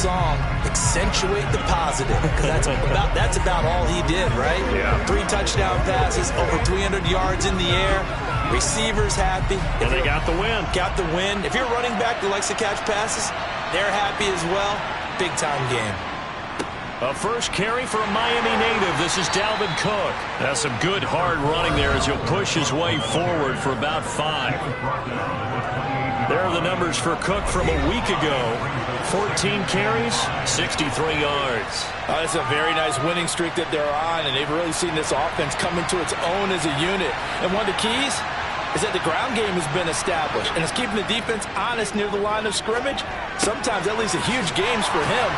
song, accentuate the positive, because that's about all he did, right? Yeah. 3 touchdown passes, over 300 yards in the air. Receivers happy. And they got the win. Got the win. If you're a running back that likes to catch passes, they're happy as well. Big-time game. A first carry for a Miami native. This is Dalvin Cook. That's some good hard running there as he'll push his way forward for about 5. There are the numbers for Cook from a week ago. 14 carries, 63 yards. It's a very nice winning streak that they're on, and they've really seen this offense come into its own as a unit. And one of the keys is that the ground game has been established, and it's keeping the defense honest near the line of scrimmage. Sometimes that leads to huge games for him.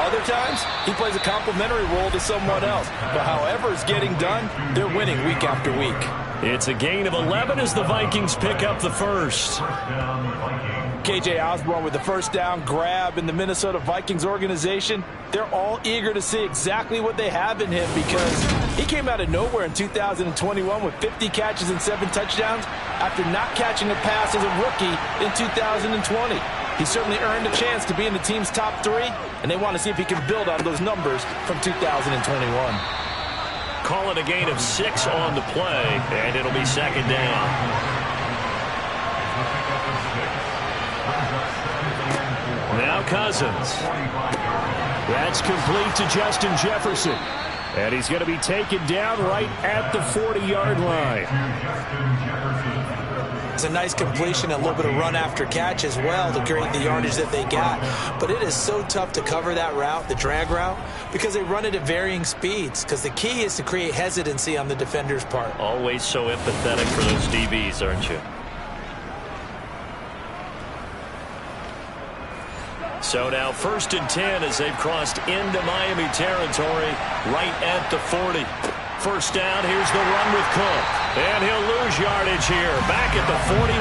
Other times, he plays a complementary role to someone else. But however it's getting done, they're winning week after week. It's a gain of 11 as the Vikings pick up the first. KJ Osborne with the first down grab in the Minnesota Vikings organization. They're all eager to see exactly what they have in him because he came out of nowhere in 2021 with 50 catches and 7 touchdowns after not catching a pass as a rookie in 2020. He certainly earned a chance to be in the team's top 3, and they want to see if he can build on those numbers from 2021. Call it a gain of 6 on the play, and it'll be second down. Now Cousins. That's complete to Justin Jefferson. And he's going to be taken down right at the 40-yard line. It's a nice completion, a little bit of run after catch as well to create the yardage that they got. But it is so tough to cover that route, the drag route, because they run it at varying speeds. Because the key is to create hesitancy on the defender's part. Always so empathetic for those DBs, aren't you? So now 1st and 10 as they've crossed into Miami territory right at the 40. First down, here's the run with Cook. And he'll lose yardage here, back at the 41.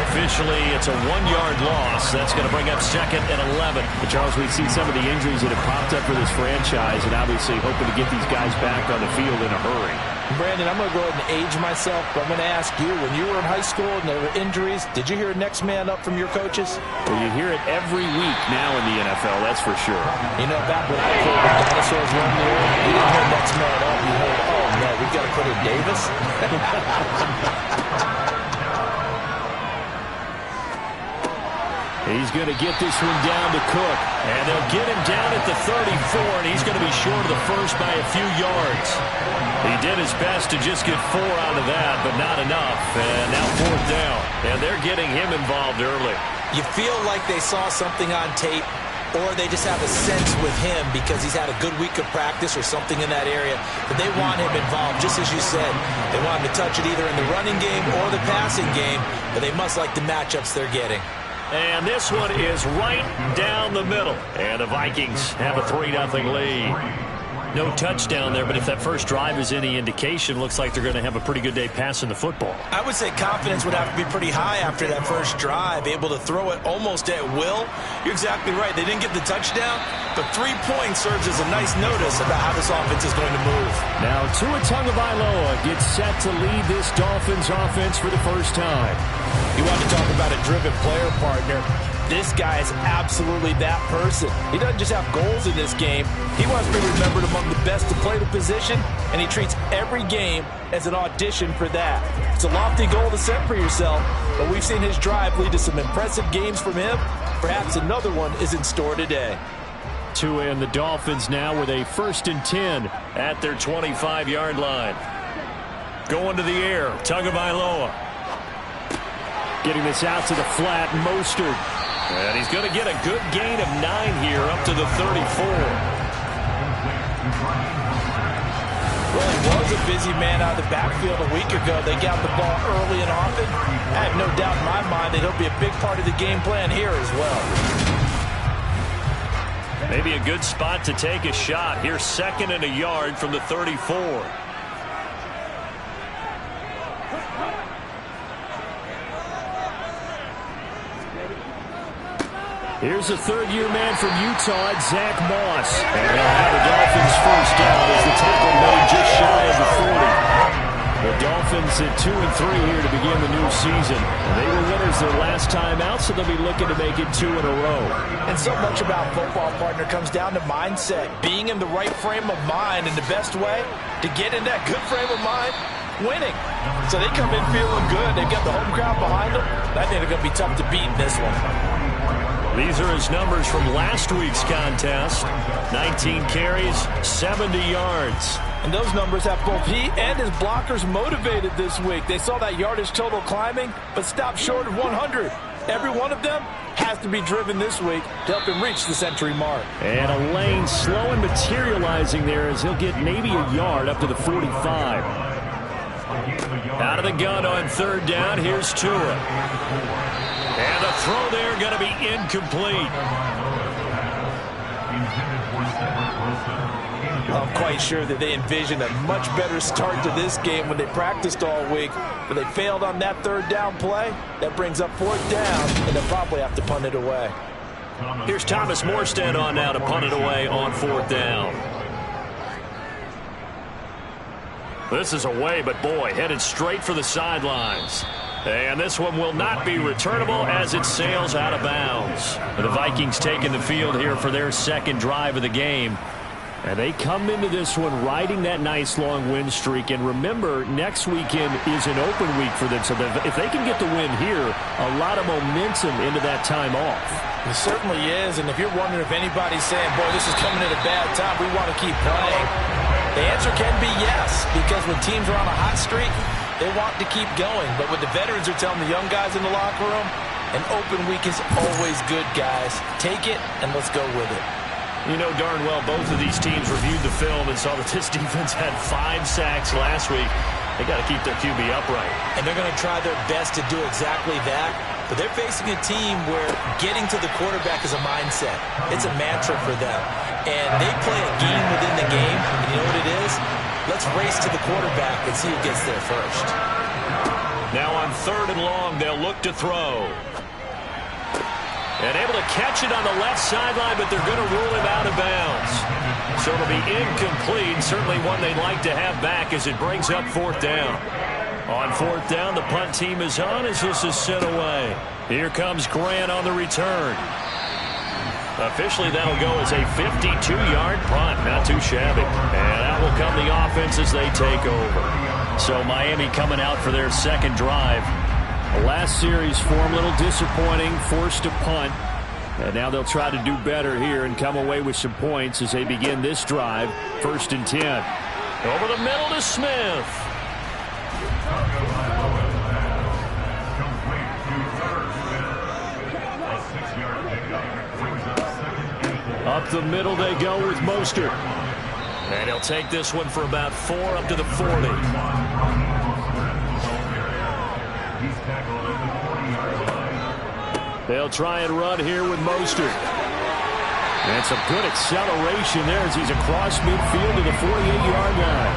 Officially, it's a 1-yard loss. That's going to bring up 2nd and 11. But Charles, we've seen some of the injuries that have popped up for this franchise, and obviously hoping to get these guys back on the field in a hurry. Brandon, I'm going to go ahead and age myself, but I'm going to ask you, when you were in high school and there were injuries, did you hear next man up from your coaches? Well, you hear it every week now in the NFL, that's for sure. You know, back when I played with dinosaurs running the air, you didn't hear next man up. You heard, oh, no, we've got to put in Davis. He's going to get this one down to Cook. And they'll get him down at the 34, and he's going to be short of the first by a few yards. He did his best to just get 4 out of that, but not enough. And now 4th down. And they're getting him involved early. You feel like they saw something on tape, or they just have a sense with him because he's had a good week of practice or something in that area. But they want him involved, just as you said. They want him to touch it either in the running game or the passing game, but they must like the matchups they're getting. And this one is right down the middle. And the Vikings have a 3-0 lead. No touchdown there, but if that first drive is any indication, looks like they're going to have a pretty good day passing the football. I would say confidence would have to be pretty high after that first drive, able to throw it almost at will. You're exactly right. They didn't get the touchdown, but 3 points serves as a nice notice about how this offense is going to move. Now Tua Tagovailoa gets set to lead this Dolphins offense for the first time. You want to talk about a driven player partner. This guy is absolutely that person. He doesn't just have goals in this game. He wants to be remembered among the best to play the position, and he treats every game as an audition for that. It's a lofty goal to set for yourself, but we've seen his drive lead to some impressive games from him. Perhaps another one is in store today. Tua and the Dolphins now with a 1st and 10 at their 25-yard line. Going to the air, Tagovailoa. Getting this out to the flat, Mostert. And he's going to get a good gain of 9 here up to the 34. Well, he was a busy man out of the backfield a week ago. They got the ball early and often. I have no doubt in my mind that he'll be a big part of the game plan here as well. Maybe a good spot to take a shot. Here's 2nd and a yard from the 34. Here's a 3rd-year man from Utah, Zach Moss. And they'll have the Dolphins first down as the tackle made just shy of the 40. The Dolphins at 2-3 here to begin the new season. They were winners their last time out, so they'll be looking to make it 2 in a row. And so much about football, partner, comes down to mindset. Being in the right frame of mind, and the best way to get in that good frame of mind, winning. So they come in feeling good. They've got the home crowd behind them. I think they're going to be tough to beat in this one. These are his numbers from last week's contest. 19 carries, 70 yards. And those numbers have both he and his blockers motivated this week. They saw that yardage total climbing, but stopped short of 100. Every one of them has to be driven this week to help him reach the century mark. And a lane slow and materializing there as he'll get maybe a yard up to the 45. Out of the gun on third down, here's Tua. And the throw there going to be incomplete. I'm quite sure that they envisioned a much better start to this game when they practiced all week, but they failed on that third down play. That brings up fourth down, and they'll probably have to punt it away. Here's Thomas Morstead on now to punt it away on fourth down. This is away, but boy, headed straight for the sidelines. And this one will not be returnable as it sails out of bounds. The Vikings taking the field here for their second drive of the game. And they come into this one riding that nice long win streak. And remember, next weekend is an open week for them. So if they can get the win here, a lot of momentum into that time off. It certainly is. And if you're wondering if anybody's saying, boy, this is coming at a bad time, we want to keep playing, the answer can be yes. Because when teams are on a hot streak, they want to keep going. But what the veterans are telling the young guys in the locker room, an open week is always good, guys. Take it and let's go with it. You know darn well both of these teams reviewed the film and saw that this defense had 5 sacks last week. They got to keep their QB upright. And they're going to try their best to do exactly that. But they're facing a team where getting to the quarterback is a mindset. It's a mantra for them. And they play a game within the game. And you know what it is? Let's race to the quarterback and see who gets there first. Now on third and long, they'll look to throw. And able to catch it on the left sideline, but they're going to rule him out of bounds. So it'll be incomplete. Certainly one they'd like to have back as it brings up fourth down. On fourth down, the punt team is on as this is sent away. Here comes Grant on the return. Officially, that'll go as a 52-yard punt. Not too shabby. And out will come the offense as they take over. So Miami coming out for their second drive. The last series for them, a little disappointing, forced to punt. And now they'll try to do better here and come away with some points as they begin this drive. 1st and 10. Over the middle to Smith. Up the middle they go with Mostert. And he'll take this one for about 4 up to the 40. They'll try and run here with Mostert. And some good acceleration there as he's across midfield to the 48-yard line.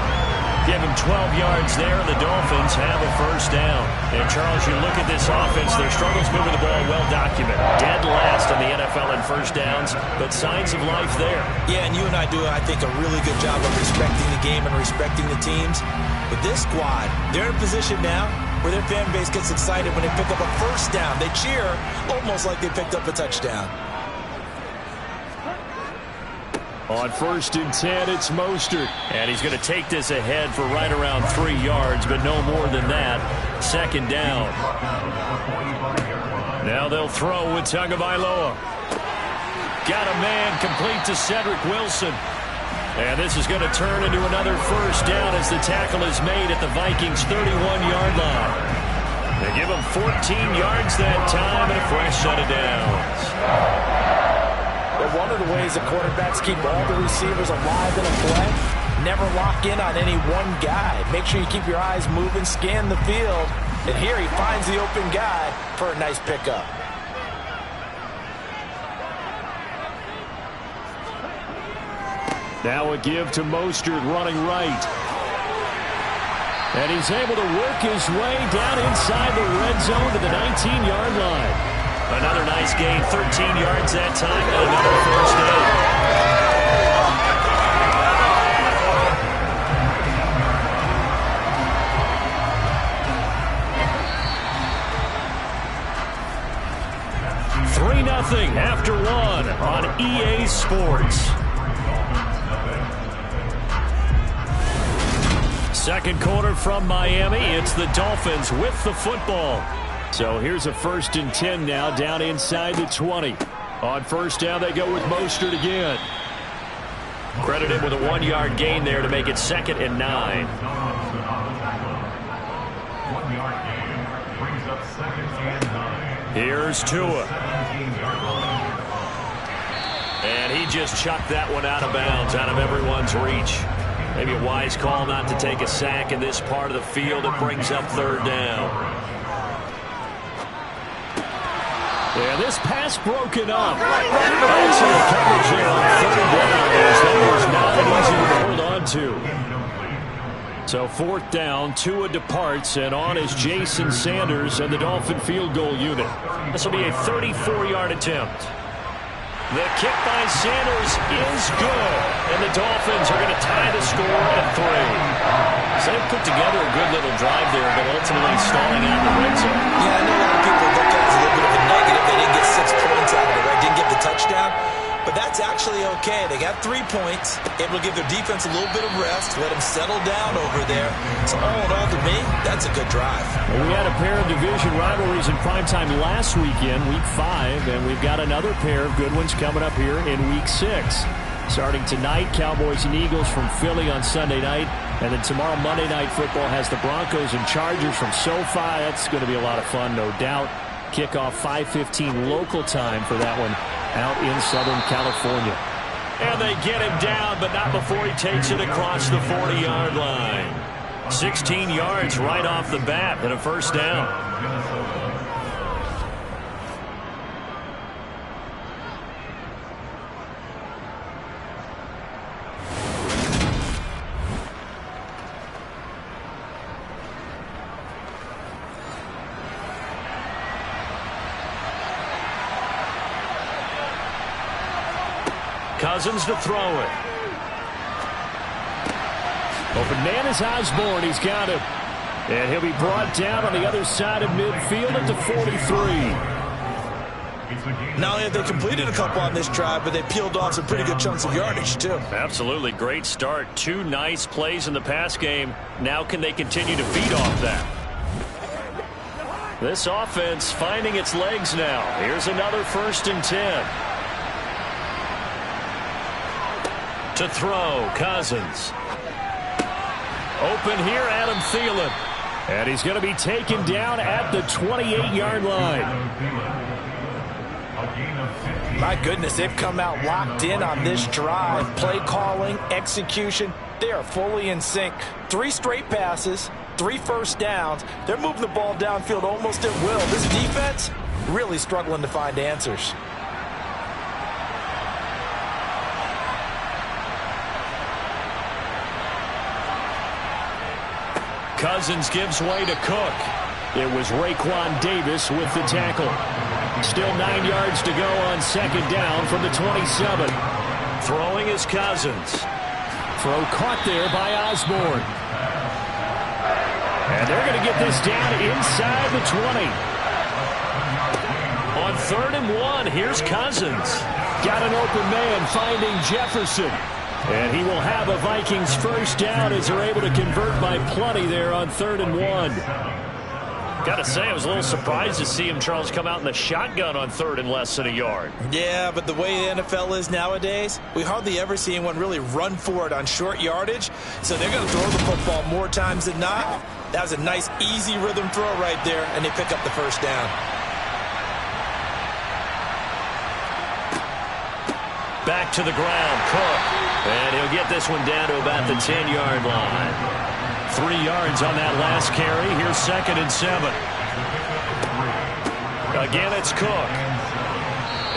Give him 12 yards there, and the Dolphins have a first down. And, Charles, you look at this offense, their struggles moving the ball well documented. Dead last in the NFL in first downs, but signs of life there. Yeah, and you and I do, I think, a really good job of respecting the game and respecting the teams. But this squad, they're in a position now where their fan base gets excited when they pick up a first down. They cheer almost like they picked up a touchdown. On 1st and 10, it's Mostert. And he's going to take this ahead for right around 3 yards, but no more than that. Second down. Now they'll throw with Tagovailoa. Got a man complete to Cedric Wilson. And this is going to turn into another first down as the tackle is made at the Vikings' 31-yard line. They give him 14 yards that time and a fresh set of downs. But one of the ways that quarterbacks keep all the receivers alive in a play, never lock in on any one guy. Make sure you keep your eyes moving, scan the field. And here he finds the open guy for a nice pickup. Now a give to Mostert running right. And he's able to work his way down inside the red zone to the 19-yard line. Another nice gain, 13 yards that time, and another first down. EA Sports. Second quarter from Miami. It's the Dolphins with the football. So here's a 1st and 10 now, down inside the 20. On first down, they go with Mostert again. Credited with a 1-yard gain there to make it 2nd and 9. 1-yard gain brings up 2nd and 9. Here's Tua. And he just chucked that one out of bounds, out of everyone's reach. Maybe a wise call not to take a sack in this part of the field. It brings up 3rd down. Yeah, this pass broken up. Excellent coverage there on 3rd down, as that was not easy to hold on to. So 4th down, Tua departs, and on is Jason Sanders and the Dolphin field goal unit. This will be a 34-yard attempt. The kick by Sanders is good, and the Dolphins are going to tie the score at 3. So they put together a good little drive there, but ultimately stalling out in the red zone. Yeah, I know a lot of people look at it as a little bit of a negative. They didn't get 6 points out of it, right? Didn't get the touchdown. But that's actually okay. They got 3 points, able to give their defense a little bit of rest, let them settle down over there. So all in all, to me, that's a good drive. Well, we had a pair of division rivalries in primetime last weekend, Week 5, and we've got another pair of good ones coming up here in Week 6. Starting tonight, Cowboys and Eagles from Philly on Sunday night, and then tomorrow, Monday Night Football has the Broncos and Chargers from SoFi. That's going to be a lot of fun, no doubt. Kickoff 5:15 local time for that one out in Southern California. And they get him down, but not before he takes it across the 40-yard line. 16 yards right off the bat and a 1st down. Cousins to throw it. Open man is Osborne. He's got him. And he'll be brought down on the other side of midfield at the 43. Not only have they completed a couple on this drive, but they peeled off some pretty good chunks of yardage, too. Absolutely. Great start. 2 nice plays in the pass game. Now can they continue to feed off that? This offense finding its legs now. Here's another 1st and 10. To throw, Cousins. Open here, Adam Thielen. And he's going to be taken down at the 28-yard line. My goodness, they've come out locked in on this drive. Play calling, execution, they are fully in sync. 3 straight passes, 3 first downs. They're moving the ball downfield almost at will. This defense really struggling to find answers. Cousins gives way to Cook. It was Raekwon Davis with the tackle. Still 9 yards to go on 2nd down from the 27. Throwing is Cousins. Throw caught there by Osborne. And they're going to get this down inside the 20. On 3rd and 1, here's Cousins. Got an open man finding Jefferson. And he will have a Vikings 1st down as they're able to convert by plenty there on 3rd and 1. Got to say, I was a little surprised to see him, Charles, come out in the shotgun on 3rd and less than a yard. Yeah, but the way the NFL is nowadays, we hardly ever see anyone really run for it on short yardage. So they're going to throw the football more times than not. That was a nice, easy rhythm throw right there, and they pick up the 1st down. Back to the ground, Cook. And he'll get this one down to about the 10-yard line. 3 yards on that last carry. Here's 2nd and 7. Again, it's Cook.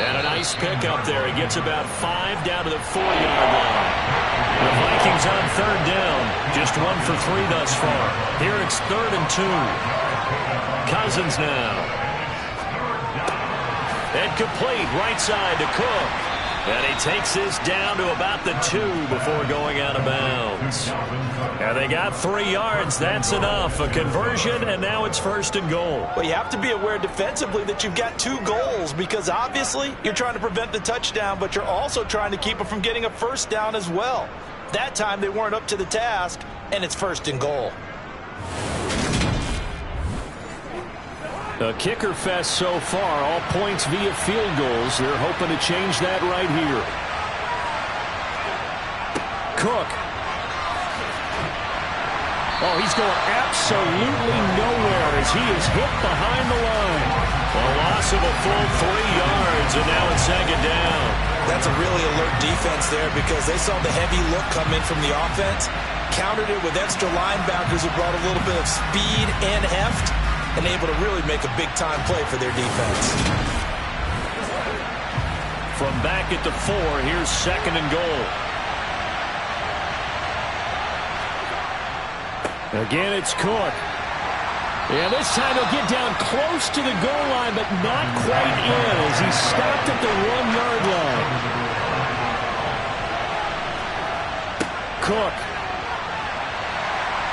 And a nice pickup there. He gets about 5 down to the 4-yard line. The Vikings on 3rd down. Just 1 for 3 thus far. Here it's 3rd and 2. Cousins now. And complete right side to Cook. And he takes this down to about the 2 before going out of bounds. And they got 3 yards. That's enough. A conversion, and now it's 1st and goal. Well, you have to be aware defensively that you've got 2 goals because obviously you're trying to prevent the touchdown, but you're also trying to keep it from getting a 1st down as well. That time they weren't up to the task, and it's 1st and goal. A kicker fest so far, all points via field goals. They're hoping to change that right here. Cook. Oh, he's going absolutely nowhere as he is hit behind the line. A loss of a full 3 yards, and now it's 2nd down. That's a really alert defense there because they saw the heavy look come in from the offense, countered it with extra linebackers who brought a little bit of speed and heft, and able to really make a big-time play for their defense. From back at the 4, here's 2nd and goal. Again, it's Cook. Yeah, this time he'll get down close to the goal line, but not quite in as he stopped at the 1-yard line. Cook.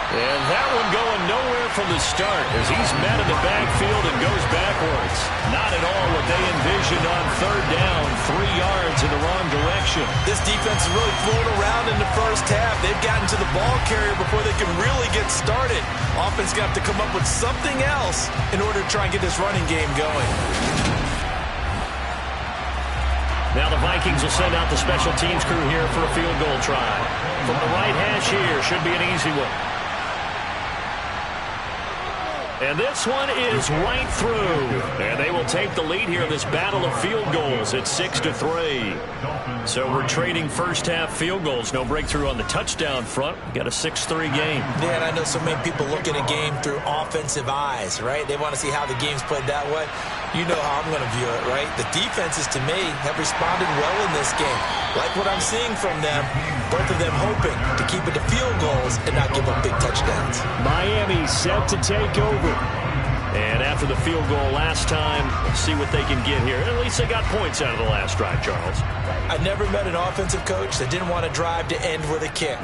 And that one going nowhere from the start as he's met in the backfield and goes backwards. Not at all what they envisioned on 3rd down, 3 yards in the wrong direction. This defense is really floating around in the first half. They've gotten to the ball carrier before they can really get started. Offense going to have to come up with something else in order to try and get this running game going. Now the Vikings will send out the special teams crew here for a field goal try. From the right hash here, should be an easy one. And this one is right through. And they will take the lead here in this battle of field goals at 6-3. So we're trading first half field goals. No breakthrough on the touchdown front. We got a 6-3 game. Yeah, and I know so many people look at a game through offensive eyes, right? They want to see how the game's played that way. You know how I'm going to view it, right? The defenses, to me, have responded well in this game. Like what I'm seeing from them, both of them hoping to keep it to field goals and not give up big touchdowns. Miami set to take over. And after the field goal last time, see what they can get here. At least they got points out of the last drive, Charles. I never met an offensive coach that didn't want to drive to end with a kick.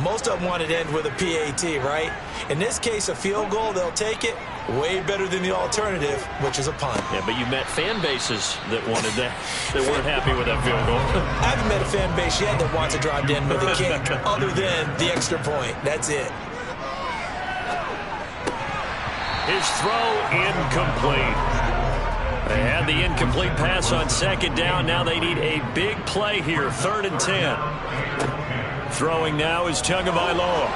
Most of them wanted to end with a PAT, right? In this case, a field goal, they'll take it. Way better than the alternative, which is a punt. Yeah, but you met fan bases that wanted that, that weren't happy with that field goal. I haven't met a fan base yet that wants to drive to end with a kick other than the extra point. That's it. His throw incomplete. They had the incomplete pass on 2nd down. Now they need a big play here, 3rd and 10. Throwing now is Tagovailoa.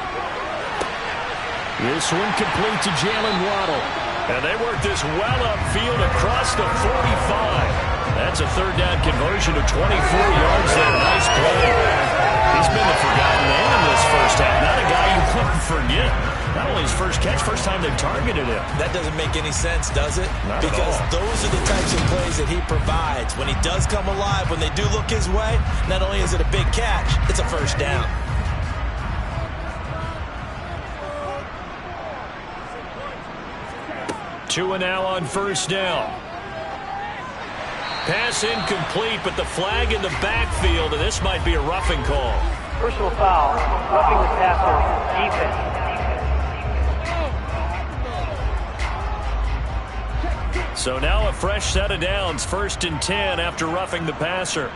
This one complete to Jalen Waddle. And they work this well upfield across the 45. That's a 3rd down conversion of 24 yards there. Nice play. He's been the forgotten man in this first half. Not a guy you want to forget. Not only his first catch, first time they've targeted him. That doesn't make any sense, does it? Not because at all. Those are the types of plays that he provides. When he does come alive, when they do look his way, not only is it a big catch, it's a 1st down. Two and now on 1st down. Pass incomplete, but the flag in the backfield, and this might be a roughing call. Personal foul, roughing the passer, defense. So now a fresh set of downs, 1st and 10 after roughing the passer.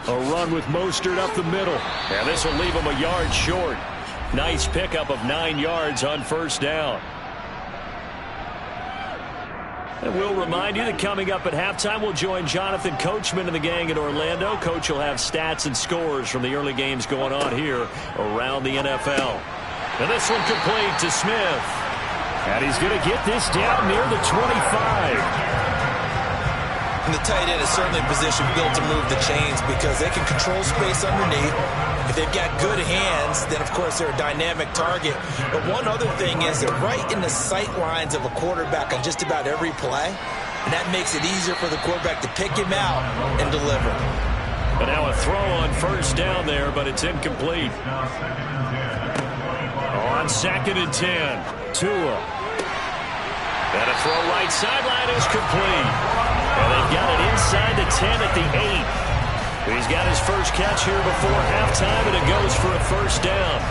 A run with Mostert up the middle. And this will leave him a yard short. Nice pickup of 9 yards on 1st down. And we'll remind you that coming up at halftime, we'll join Jonathan Coachman and the gang in Orlando. Coach will have stats and scores from the early games going on here around the NFL. And this one complete to Smith. And he's going to get this down near the 25. And the tight end is certainly a position built to move the chains because they can control space underneath. If they've got good hands, then, of course, they're a dynamic target. But one other thing is they're right in the sight lines of a quarterback on just about every play. And that makes it easier for the quarterback to pick him out and deliver. But now a throw on 1st down there, but it's incomplete. On 2nd and 10, Tua. And a throw right sideline is complete. And they've got it inside the 10 at the 8. He's got his first catch here before halftime, and it goes for a first down.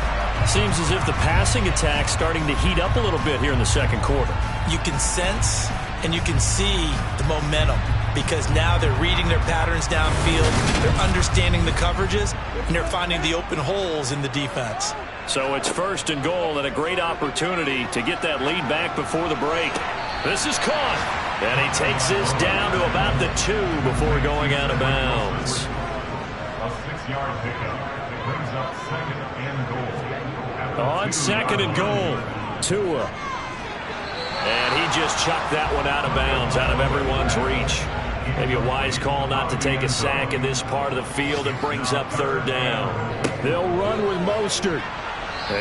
Seems as if the passing attack's starting to heat up a little bit here in the second quarter. You can sense and you can see the momentum because now they're reading their patterns downfield, they're understanding the coverages, and they're finding the open holes in the defense. So it's first and goal and a great opportunity to get that lead back before the break. This is caught, and he takes this down to about the 2 before going out of bounds. A 6-yard pickup. It brings up second and goal. On second and goal, Tua. And he just chucked that one out of bounds, out of everyone's reach. Maybe a wise call not to take a sack in this part of the field. It brings up third down. They'll run with Mostert.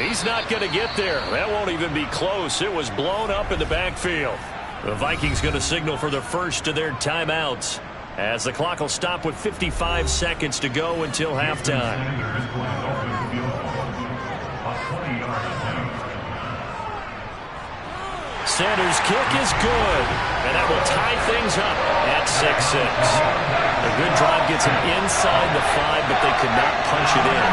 He's not going to get there. That won't even be close. It was blown up in the backfield. The Vikings going to signal for the first of their timeouts as the clock will stop with 55 seconds to go until halftime. Sanders' kick is good, and that will tie things up at 6-6. A good drive gets him inside the 5, but they could not punch it in.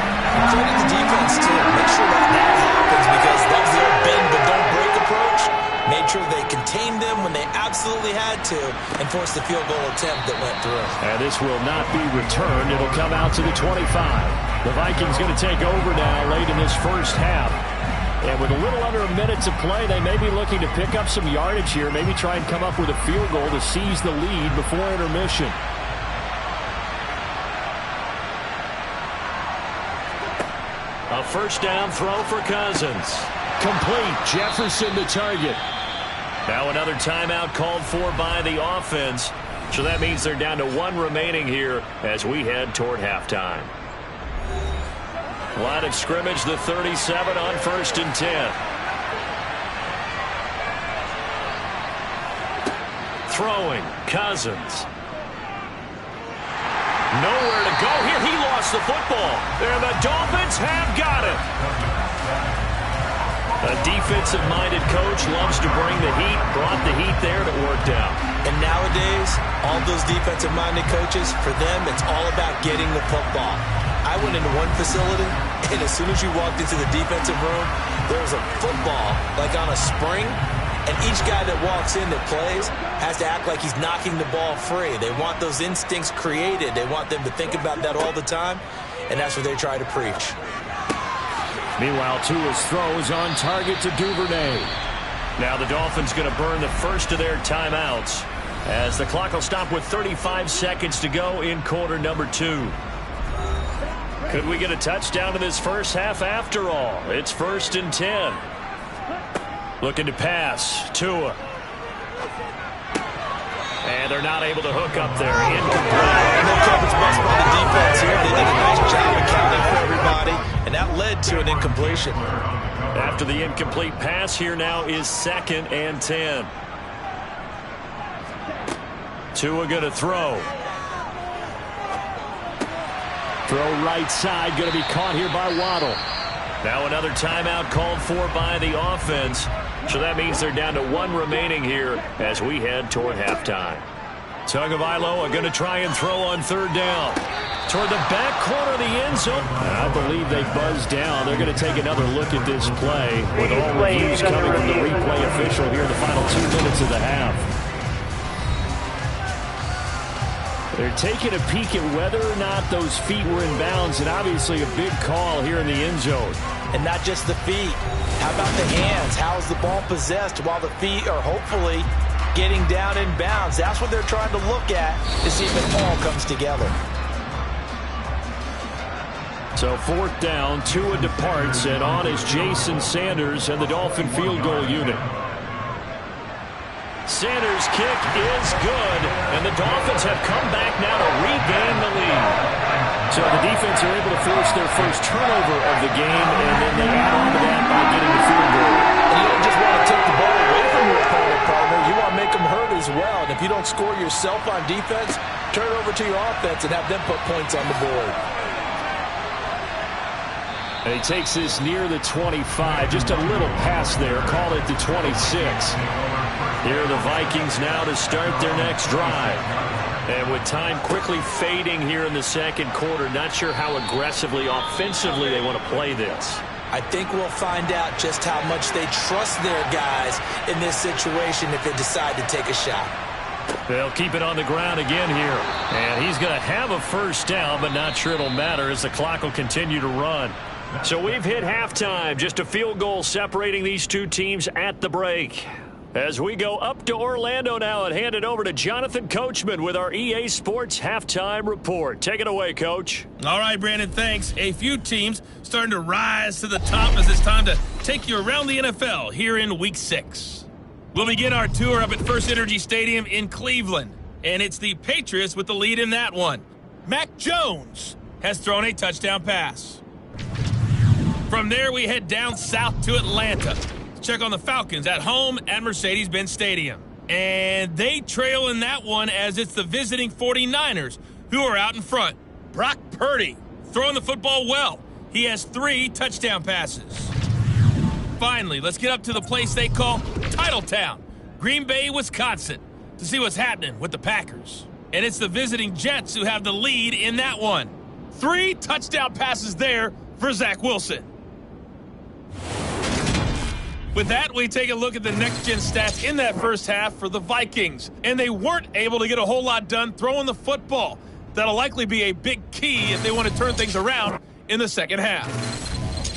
Credit the defense, too. Make sure that happens because that was the old bend but don't break approach. Made sure they contained them when they absolutely had to and forced the field goal attempt that went through. And this will not be returned. It'll come out to the 25. The Vikings going to take over now late in this first half. And with a little under a minute to play, they may be looking to pick up some yardage here, maybe try and come up with a field goal to seize the lead before intermission. A first down throw for Cousins. Complete. Jefferson the target. Now another timeout called for by the offense. So that means they're down to 1 remaining here as we head toward halftime. Line of scrimmage, the 37 on first and 10. Throwing, Cousins. Nowhere to go here. He lost the football. And the Dolphins have got it. A defensive-minded coach loves to bring the heat, brought the heat there, and it worked out. And nowadays, all those defensive-minded coaches, for them, it's all about getting the football. I went into one facility, and as soon as you walked into the defensive room, there was a football, like on a spring, and each guy that walks in that plays has to act like he's knocking the ball free. They want those instincts created. They want them to think about that all the time, and that's what they try to preach. Meanwhile, Tua's throw is on target to Duvernay. Now the Dolphins going to burn the first of their timeouts as the clock will stop with 35 seconds to go in quarter number 2. Could we get a touchdown in this first half after all? It's first and 10. Looking to pass. Tua. And they're not able to hook up there. Incomplete. No coverage bust by the defense here. They did a nice job accounting for everybody, and that led to an incompletion. After the incomplete pass, here now is second and 10. Tua going to throw. Throw right side, going to be caught here by Waddle. Now another timeout called for by the offense. So that means they're down to 1 remaining here as we head toward halftime. Tagovailoa going to try and throw on third down. Toward the back corner of the end zone. I believe they buzzed down. They're going to take another look at this play with all reviews coming from the replay official here in the final 2 minutes of the half. They're taking a peek at whether or not those feet were in bounds, and obviously a big call here in the end zone. And not just the feet. How about the hands? How is the ball possessed while the feet are hopefully getting down in bounds? That's what they're trying to look at to see if it all comes together. So fourth down, Tua departs, and on is Jason Sanders and the Dolphin field goal unit. Sanders' kick is good, and the Dolphins have come back now to regain the lead. So the defense are able to force their first turnover of the game, and then they add on to that by getting the field goal. And you don't just want to take the ball away from your opponent, partner. You want to make them hurt as well. And if you don't score yourself on defense, turn it over to your offense and have them put points on the board. And he takes this near the 25. Just a little pass there. Call it the 26. Here are the Vikings now to start their next drive. And with time quickly fading here in the second quarter, not sure how aggressively, offensively they want to play this. I think we'll find out just how much they trust their guys in this situation if they decide to take a shot. They'll keep it on the ground again here. And he's going to have a first down, but not sure it'll matter as the clock will continue to run. So we've hit halftime. Just a field goal separating these two teams at the break. As we go up to Orlando now and hand it over to Jonathan Coachman with our EA Sports Halftime Report. Take it away, Coach. All right, Brandon, thanks. A few teams starting to rise to the top as it's time to take you around the NFL here in Week 6. We'll begin our tour up at First Energy Stadium in Cleveland, and it's the Patriots with the lead in that one. Mac Jones has thrown a touchdown pass. From there, we head down south to Atlanta. Check on the Falcons at home at Mercedes-Benz Stadium. And they trail in that one as it's the visiting 49ers who are out in front. Brock Purdy throwing the football well. He has 3 touchdown passes. Finally, let's get up to the place they call Titletown, Green Bay, Wisconsin, to see what's happening with the Packers. And it's the visiting Jets who have the lead in that one. 3 touchdown passes there for Zach Wilson. With that, we take a look at the next-gen stats in that first half for the Vikings. And they weren't able to get a whole lot done throwing the football. That'll likely be a big key if they want to turn things around in the second half.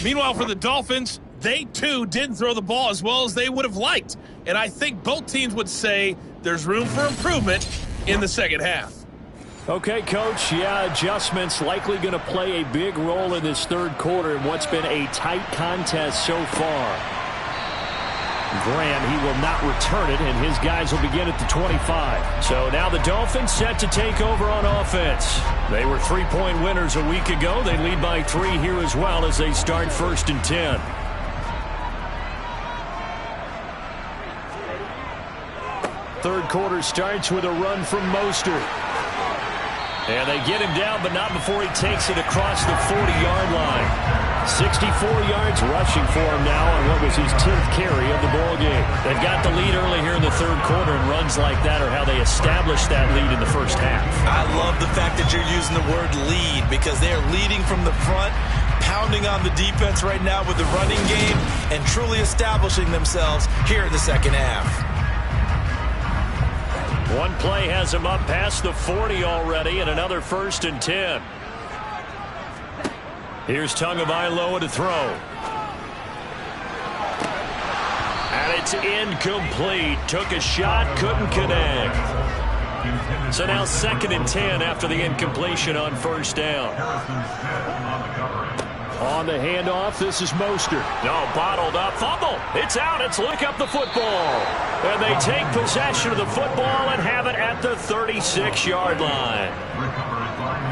Meanwhile, for the Dolphins, they too didn't throw the ball as well as they would have liked. And I think both teams would say there's room for improvement in the second half. Okay, Coach, adjustments likely going to play a big role in this third quarter in what's been a tight contest so far. Graham, he will not return it, and his guys will begin at the 25. So now the Dolphins set to take over on offense. They were 3-point winners a week ago. They lead by 3 here as well as they start 1st and 10. Third quarter starts with a run from Mostert. And they get him down, but not before he takes it across the 40-yard line. 64 yards rushing for him now on what was his 10th carry of the ball game. They've got the lead early here in the third quarter, and runs like that are how they established that lead in the first half. I love the fact that you're using the word lead because they are leading from the front, pounding on the defense right now with the running game, and truly establishing themselves here in the second half. One play has him up past the 40 already, and another 1st and 10. Here's Tagovailoa to throw. And it's incomplete. Took a shot, couldn't connect. So now 2nd and 10 after the incompletion on 1st down. On the handoff, this is Mostert. No, bottled up, fumble. It's out, it's lick up the football. And they take possession of the football and have it at the 36-yard line.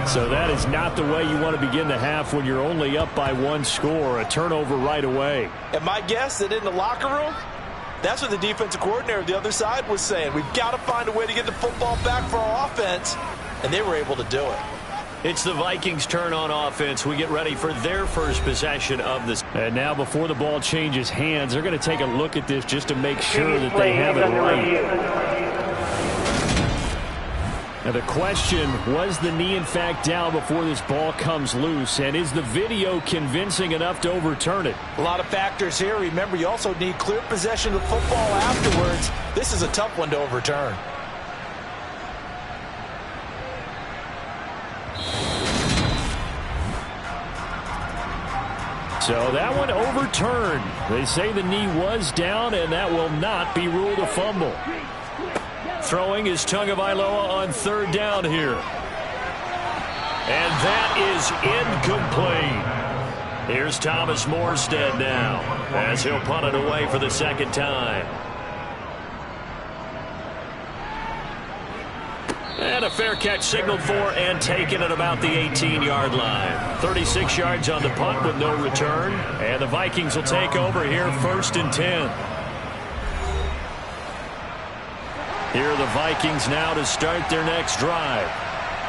So that is not the way you want to begin the half when you're only up by 1 score. A turnover right away. And my guess that in the locker room, that's what the defensive coordinator of the other side was saying. We've got to find a way to get the football back for our offense, and they were able to do it. It's the Vikings' turn on offense. We get ready for their first possession of this. And now before the ball changes hands, they're going to take a look at this just to make sure that they have it right. Now the question, was the knee in fact down before this ball comes loose? And is the video convincing enough to overturn it? A lot of factors here. Remember, you also need clear possession of the football afterwards. This is a tough one to overturn. So that one overturned. They say the knee was down, and that will not be ruled a fumble. Throwing is Tagovailoa on 3rd down here. And that is incomplete. Here's Thomas Morstead now as he'll punt it away for the 2nd time. And a fair catch signaled for and taken at about the 18-yard line. 36 yards on the punt with no return. And the Vikings will take over here 1st and 10. Here are the Vikings now to start their next drive.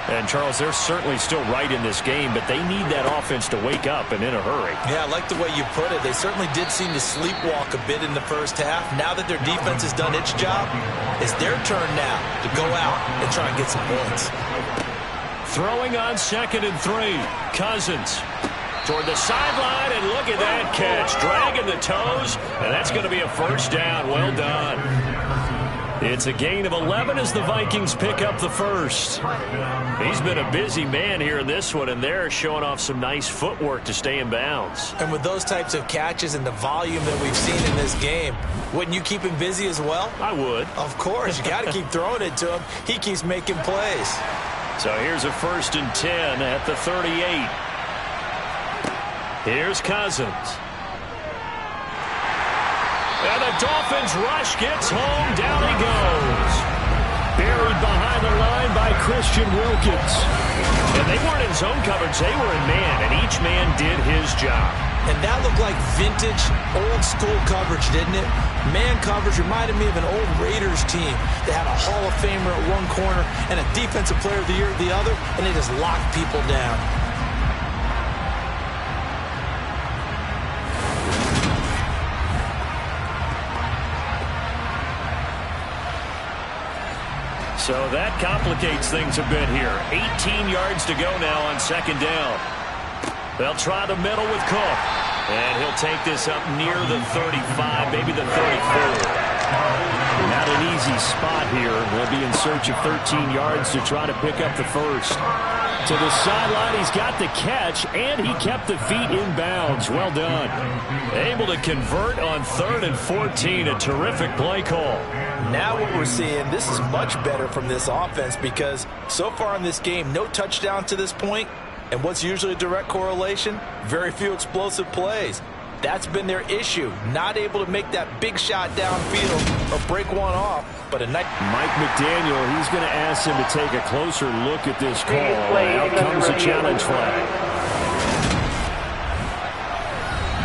And, Charles, they're certainly still right in this game, but they need that offense to wake up and in a hurry. Yeah, I like the way you put it. They certainly did seem to sleepwalk a bit in the first half. Now that their defense has done its job, it's their turn now to go out and try and get some points. Throwing on 2nd and 3. Cousins toward the sideline, and look at that catch. Dragging the toes, and that's going to be a first down. Well done. It's a gain of 11 as the Vikings pick up the first. He's been a busy man here in this one, and they're showing off some nice footwork to stay in bounds. And with those types of catches and the volume that we've seen in this game, wouldn't you keep him busy as well? I would. Of course. You got to keep throwing it to him. He keeps making plays. So here's a 1st and 10 at the 38. Here's Cousins. And the Dolphins rush gets home. Down he goes. Buried behind the line by Christian Wilkins. And they weren't in zone coverage. They were in man, and each man did his job. And that looked like vintage, old-school coverage, didn't it? Man coverage reminded me of an old Raiders team that had a Hall of Famer at one corner and a Defensive Player of the Year at the other, and they just locked people down. So that complicates things a bit here. 18 yards to go now on 2nd down. They'll try the middle with Cook. And he'll take this up near the 35, maybe the 34. Not an easy spot here. They'll be in search of 13 yards to try to pick up the first. To the sideline, he's got the catch, and he kept the feet in bounds. Well done. Able to convert on 3rd and 14. A terrific play call. Now what we're seeing, this is much better from this offense because so far in this game, no touchdown to this point. And what's usually a direct correlation? Very few explosive plays. That's been their issue. Not able to make that big shot downfield or break one off. But a nice Mike McDaniel, he's going to ask him to take a closer look at this call. Out comes a challenge flag.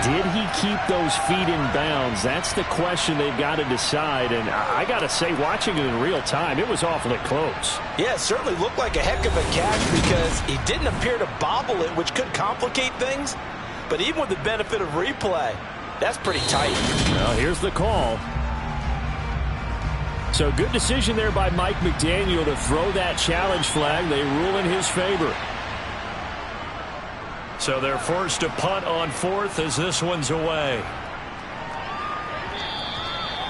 Did he keep those feet in bounds? That's the question they've got to decide. And I got to say, watching it in real time, it was awfully close. Yeah, it certainly looked like a heck of a catch because he didn't appear to bobble it, which could complicate things. But even with the benefit of replay, that's pretty tight. Well, here's the call. So good decision there by Mike McDaniel to throw that challenge flag. They rule in his favor. So they're forced to punt on 4th as this one's away.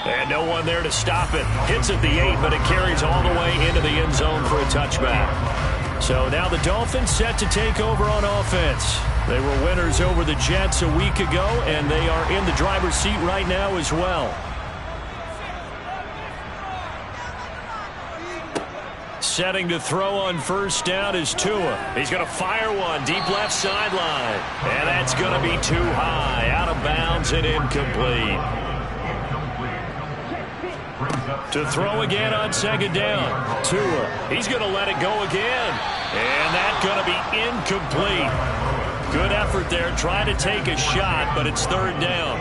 And no one there to stop it. Hits at the 8, but it carries all the way into the end zone for a touchback. So now the Dolphins set to take over on offense. They were winners over the Jets a week ago, and they are in the driver's seat right now as well. Setting to throw on 1st down is Tua. He's going to fire one deep left sideline. And that's going to be too high. Out of bounds and incomplete. To throw again on 2nd down. Tua. He's going to let it go again. And that's going to be incomplete. Good effort there. Trying to take a shot, but it's 3rd down.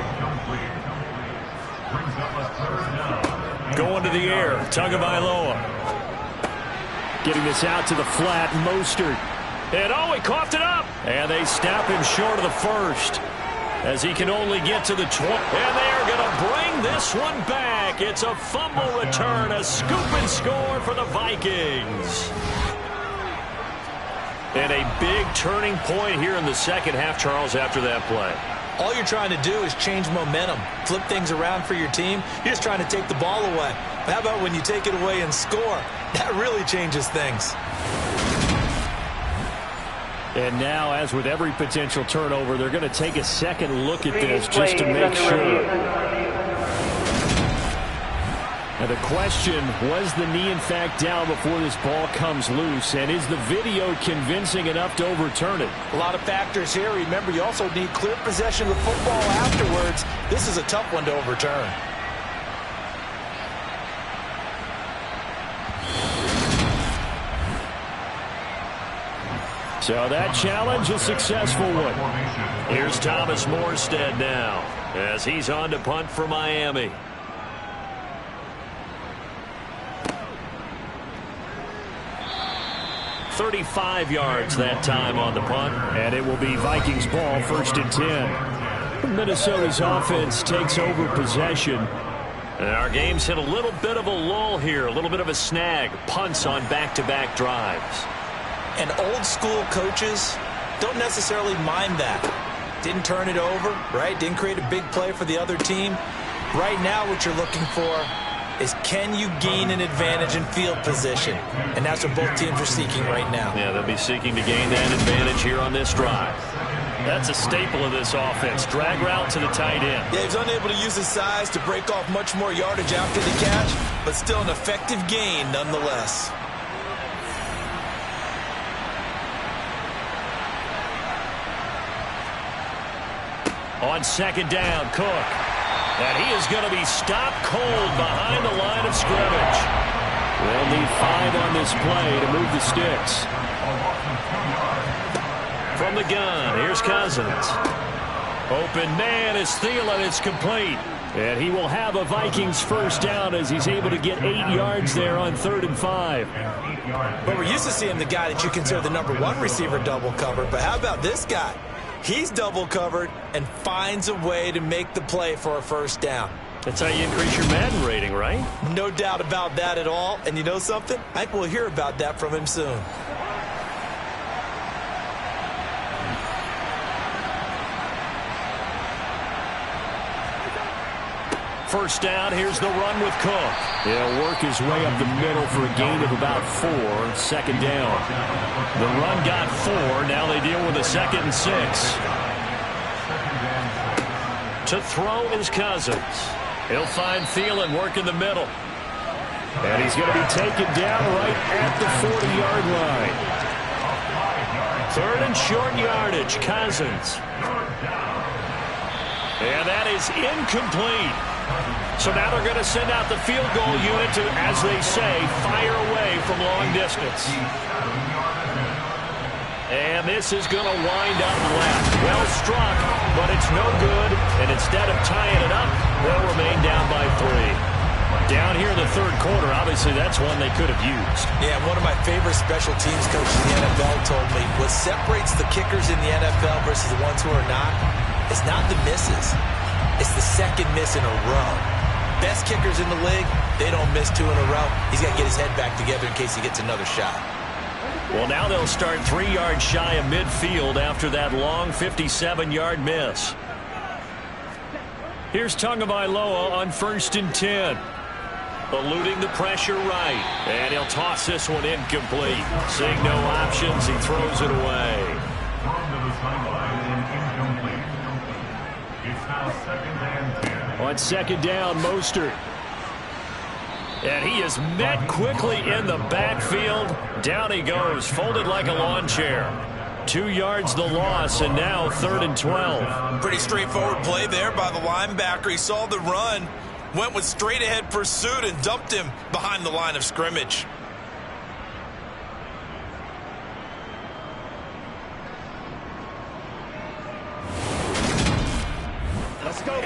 Going to the air. Tagovailoa. Getting this out to the flat, Mostert. And oh, he coughed it up. And they snap him short of the first as he can only get to the 20. And they are going to bring this one back. It's a fumble return, a scoop and score for the Vikings. And a big turning point here in the second half, Charles, after that play. All you're trying to do is change momentum, flip things around for your team. You're just trying to take the ball away. But how about when you take it away and score? That really changes things. And now, as with every potential turnover, they're going to take a second look at this just to make sure. Now the question, was the knee in fact down before this ball comes loose? And is the video convincing enough to overturn it? A lot of factors here. Remember, you also need clear possession of the football afterwards. This is a tough one to overturn. So that challenge, a successful one. Here's Thomas Morstead now as he's on to punt for Miami. 35 yards that time on the punt. And it will be Vikings ball, 1st and 10. Minnesota's offense takes over possession. And our game's hit a little bit of a lull here, a little bit of a snag. Punts on back-to-back drives. And old school coaches don't necessarily mind that. Didn't turn it over, right? Didn't create a big play for the other team. Right now what you're looking for is, can you gain an advantage in field position? And that's what both teams are seeking right now. Yeah, they'll be seeking to gain that advantage here on this drive. That's a staple of this offense. Drag route to the tight end. Yeah, he's unable to use his size to break off much more yardage after the catch, but still an effective gain nonetheless. On 2nd down, Cook. And he is going to be stopped cold behind the line of scrimmage. They'll need 5 on this play to move the sticks. From the gun, here's Cousins. Open man is Thielen. It's complete. And he will have a Vikings 1st down as he's able to get 8 yards there on 3rd and 5. But we're used to seeing the guy that you consider the #1 receiver double covered. But how about this guy? He's double covered and finds a way to make the play for a 1st down. That's how you increase your Madden rating, right? No doubt about that at all. And you know something? I think we'll hear about that from him soon. First down, here's the run with Cook. He'll work his way up the middle for a gain of about 4. 2nd down. The run got 4. Now they deal with a 2nd and 6. To throw is Cousins. He'll find Thielen working the middle. And he's going to be taken down right at the 40-yard line. 3rd and short yardage, Cousins. And that is incomplete. So now they're going to send out the field goal unit to, as they say, fire away from long distance. And this is going to wind up left. Well struck, but it's no good. And instead of tying it up, they'll remain down by 3. Down here in the 3rd quarter, obviously that's one they could have used. Yeah, one of my favorite special teams coaches in the NFL told me what separates the kickers in the NFL versus the ones who are not is not the misses. It's the 2nd miss in a row. Best kickers in the league, they don't miss 2 in a row. He's got to get his head back together in case he gets another shot. Well, now they'll start 3 yards shy of midfield after that long 57-yard miss. Here's Tagovailoa on 1st and 10. Eluding the pressure right. And he'll toss this one incomplete. Seeing no options, he throws it away. On 2nd down, Mostert. And he is met quickly in the backfield. Down he goes, folded like a lawn chair. 2 yards the loss, and now 3rd and 12. Pretty straightforward play there by the linebacker. He saw the run, went with straight-ahead pursuit, and dumped him behind the line of scrimmage. Let's go.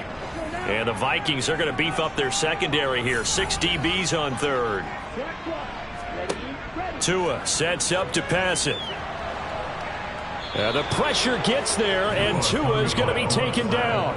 And the Vikings are going to beef up their secondary here. 6 DBs on 3rd. Tua sets up to pass it. The pressure gets there, and Tua is going to be taken down.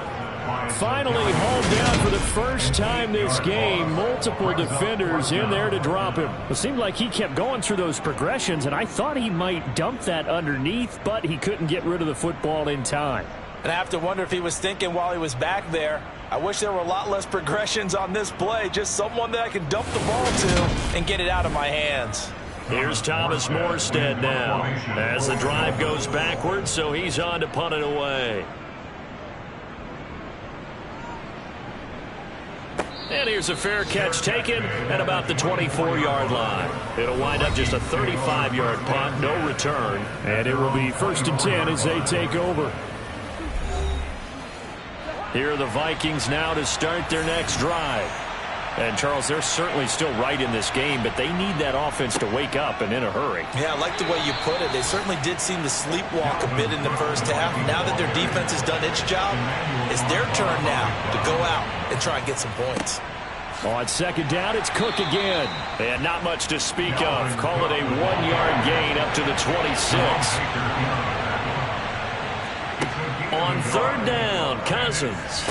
Finally hauled down for the first time this game. Multiple defenders in there to drop him. It seemed like he kept going through those progressions, and I thought he might dump that underneath, but he couldn't get rid of the football in time. And I have to wonder if he was thinking while he was back there, I wish there were a lot less progressions on this play. Just someone that I can dump the ball to and get it out of my hands. Here's Thomas Morstead now as the drive goes backwards, so he's on to punt it away. And here's a fair catch taken at about the 24-yard line. It'll wind up just a 35-yard punt, no return. And it will be 1st and 10 as they take over. Here are the Vikings now to start their next drive. And, Charles, they're certainly still right in this game, but they need that offense to wake up and in a hurry. Yeah, I like the way you put it. They certainly did seem to sleepwalk a bit in the first half. Now that their defense has done its job, it's their turn now to go out and try and get some points. On second down, it's Cook again. And not much to speak of. Call it a 1-yard gain up to the 26. On third down, Cousins.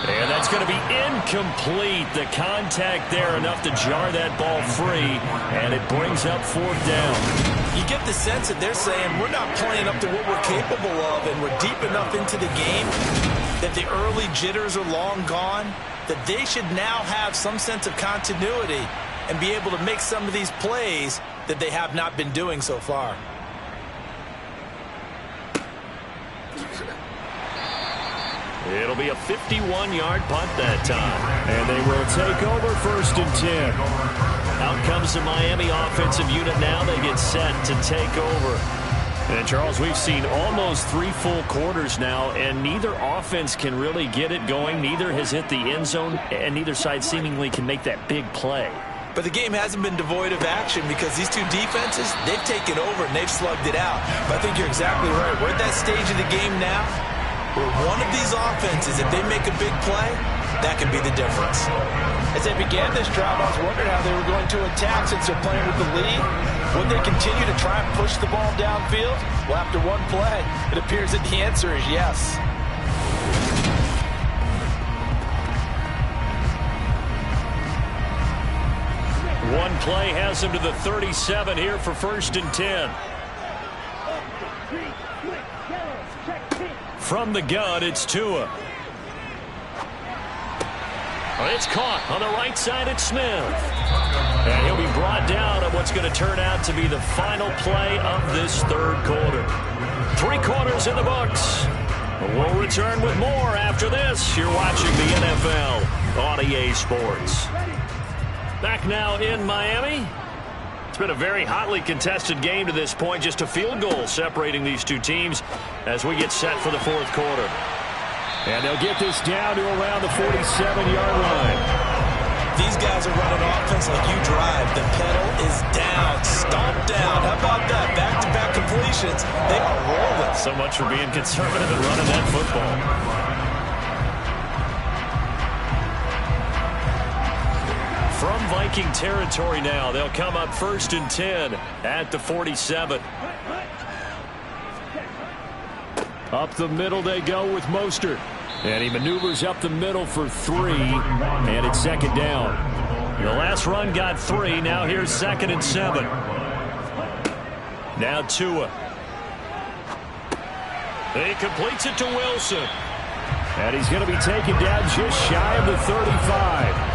And that's going to be incomplete. The contact there enough to jar that ball free, and it brings up fourth down. You get the sense that they're saying we're not playing up to what we're capable of, and we're deep enough into the game that the early jitters are long gone, that they should now have some sense of continuity and be able to make some of these plays that they have not been doing so far. It'll be a 51-yard punt that time. And they will take over first and 10. Out comes the Miami offensive unit now. They get set to take over. And, Charles, we've seen almost 3 full quarters now, and neither offense can really get it going. Neither has hit the end zone, and neither side seemingly can make that big play. But the game hasn't been devoid of action because these two defenses, they've taken over and they've slugged it out. But I think you're exactly right. We're at that stage of the game now where one of these offenses, if they make a big play, that could be the difference. As they began this drive, I was wondering how they were going to attack since they're playing with the lead. Would they continue to try and push the ball downfield? Well, after one play, it appears that the answer is yes. One play has them to the 37 here for first and 10. From the gun, it's Tua. It's caught on the right side. It's Smith. And he'll be brought down on what's going to turn out to be the final play of this third quarter. 3 quarters in the books. We'll return with more after this. You're watching the NFL on EA Sports. Back now in Miami. It's been a very hotly contested game to this point. Just a field goal separating these two teams as we get set for the fourth quarter. And they'll get this down to around the 47-yard line. These guys are running offense like you drive. The pedal is down, stomped down. How about that? Back-to-back completions. They are rolling. So much for being conservative and running that football. From Viking territory now, they'll come up first and 10 at the 47. Up the middle they go with Mostert. And he maneuvers up the middle for 3. And it's second down. The last run got 3. Now here's second and 7. Now Tua. He completes it to Wilson. And he's going to be taken down just shy of the 35.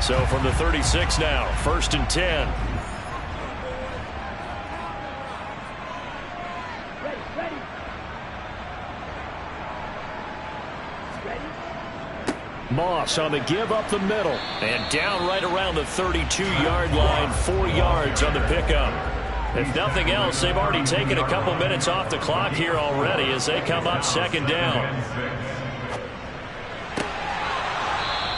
So from the 36 now, first and 10. Moss on the give up the middle. And down right around the 32-yard line, 4 yards on the pickup. If nothing else, they've already taken a couple minutes off the clock here already as they come up second down.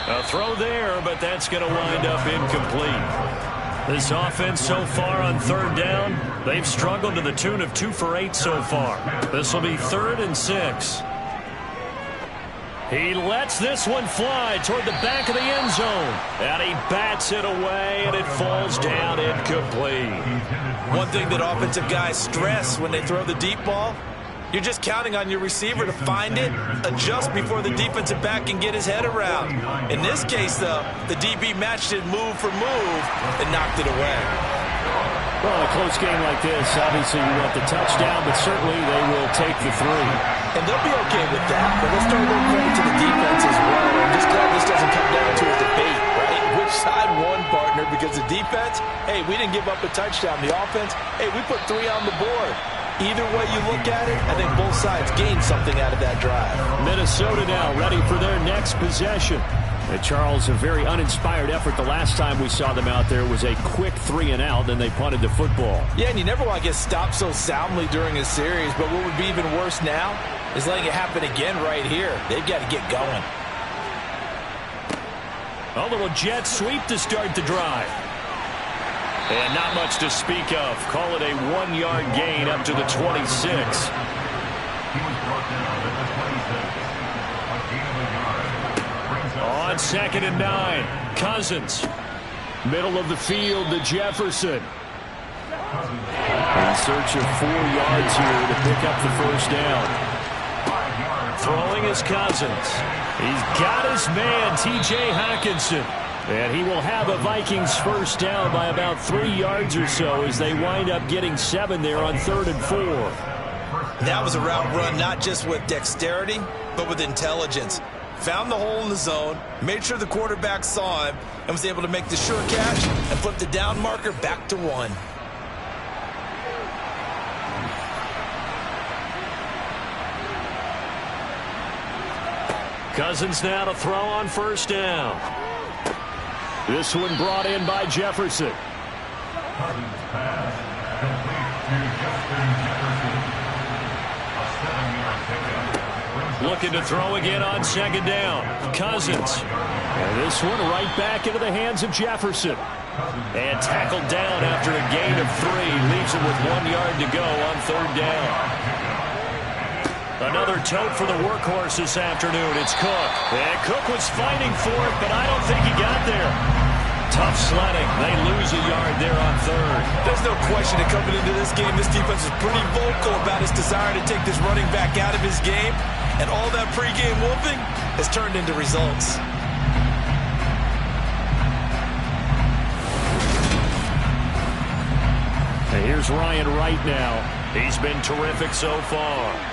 A throw there, but that's going to wind up incomplete. This offense so far on third down, they've struggled to the tune of 2 for 8 so far. This will be 3rd and 6. He lets this one fly toward the back of the end zone. And he bats it away, and it falls down incomplete. One thing that offensive guys stress when they throw the deep ball, you're just counting on your receiver to find it, adjust before the defensive back can get his head around. In this case, though, the DB matched it move for move and knocked it away. Well, a close game like this, obviously you want the touchdown, but certainly they will take the 3. And they'll be okay with that, but let's throw a little credit to the defense as well. I'm just glad this doesn't come down to a debate, right? Which side won, partner? Because the defense, hey, we didn't give up a touchdown. The offense, hey, we put 3 on the board. Either way you look at it, I think both sides gained something out of that drive. Minnesota now ready for their next possession. And Charles, a very uninspired effort. The last time we saw them out there was a quick 3 and out, then they punted the football. Yeah, and you never want to get stopped so soundly during a series, but what would be even worse now is letting it happen again right here. They've got to get going. A little jet sweep to start the drive. And not much to speak of. Call it a 1-yard gain up to the 26. On 2nd and 9, Cousins. Middle of the field to Jefferson. In search of 4 yards here to pick up the first down. Throwing is Cousins. He's got his man, T.J. Hockenson. And he will have a Vikings first down by about 3 yards or so as they wind up getting 7 there on 3rd and 4. That was a route run not just with dexterity, but with intelligence. Found the hole in the zone, made sure the quarterback saw him, and was able to make the sure catch and flip the down marker back to 1. Cousins now to throw on first down. This one brought in by Jefferson. Cousins pass complete to Justin Jefferson. A 7-yard pickup. Looking to throw again on 2nd down. Cousins. And this one right back into the hands of Jefferson. And tackled down after a gain of 3. Leaves him with 1 yard to go on 3rd down. Another tote for the workhorse this afternoon. It's Cook. And Cook was fighting for it, but I don't think he got there. Tough sledding. They lose a yard there on 3rd. There's no question that coming into this game, this defense is pretty vocal about its desire to take this running back out of his game. And all that pregame whooping has turned into results. And here's Ryan Wright now. He's been terrific so far.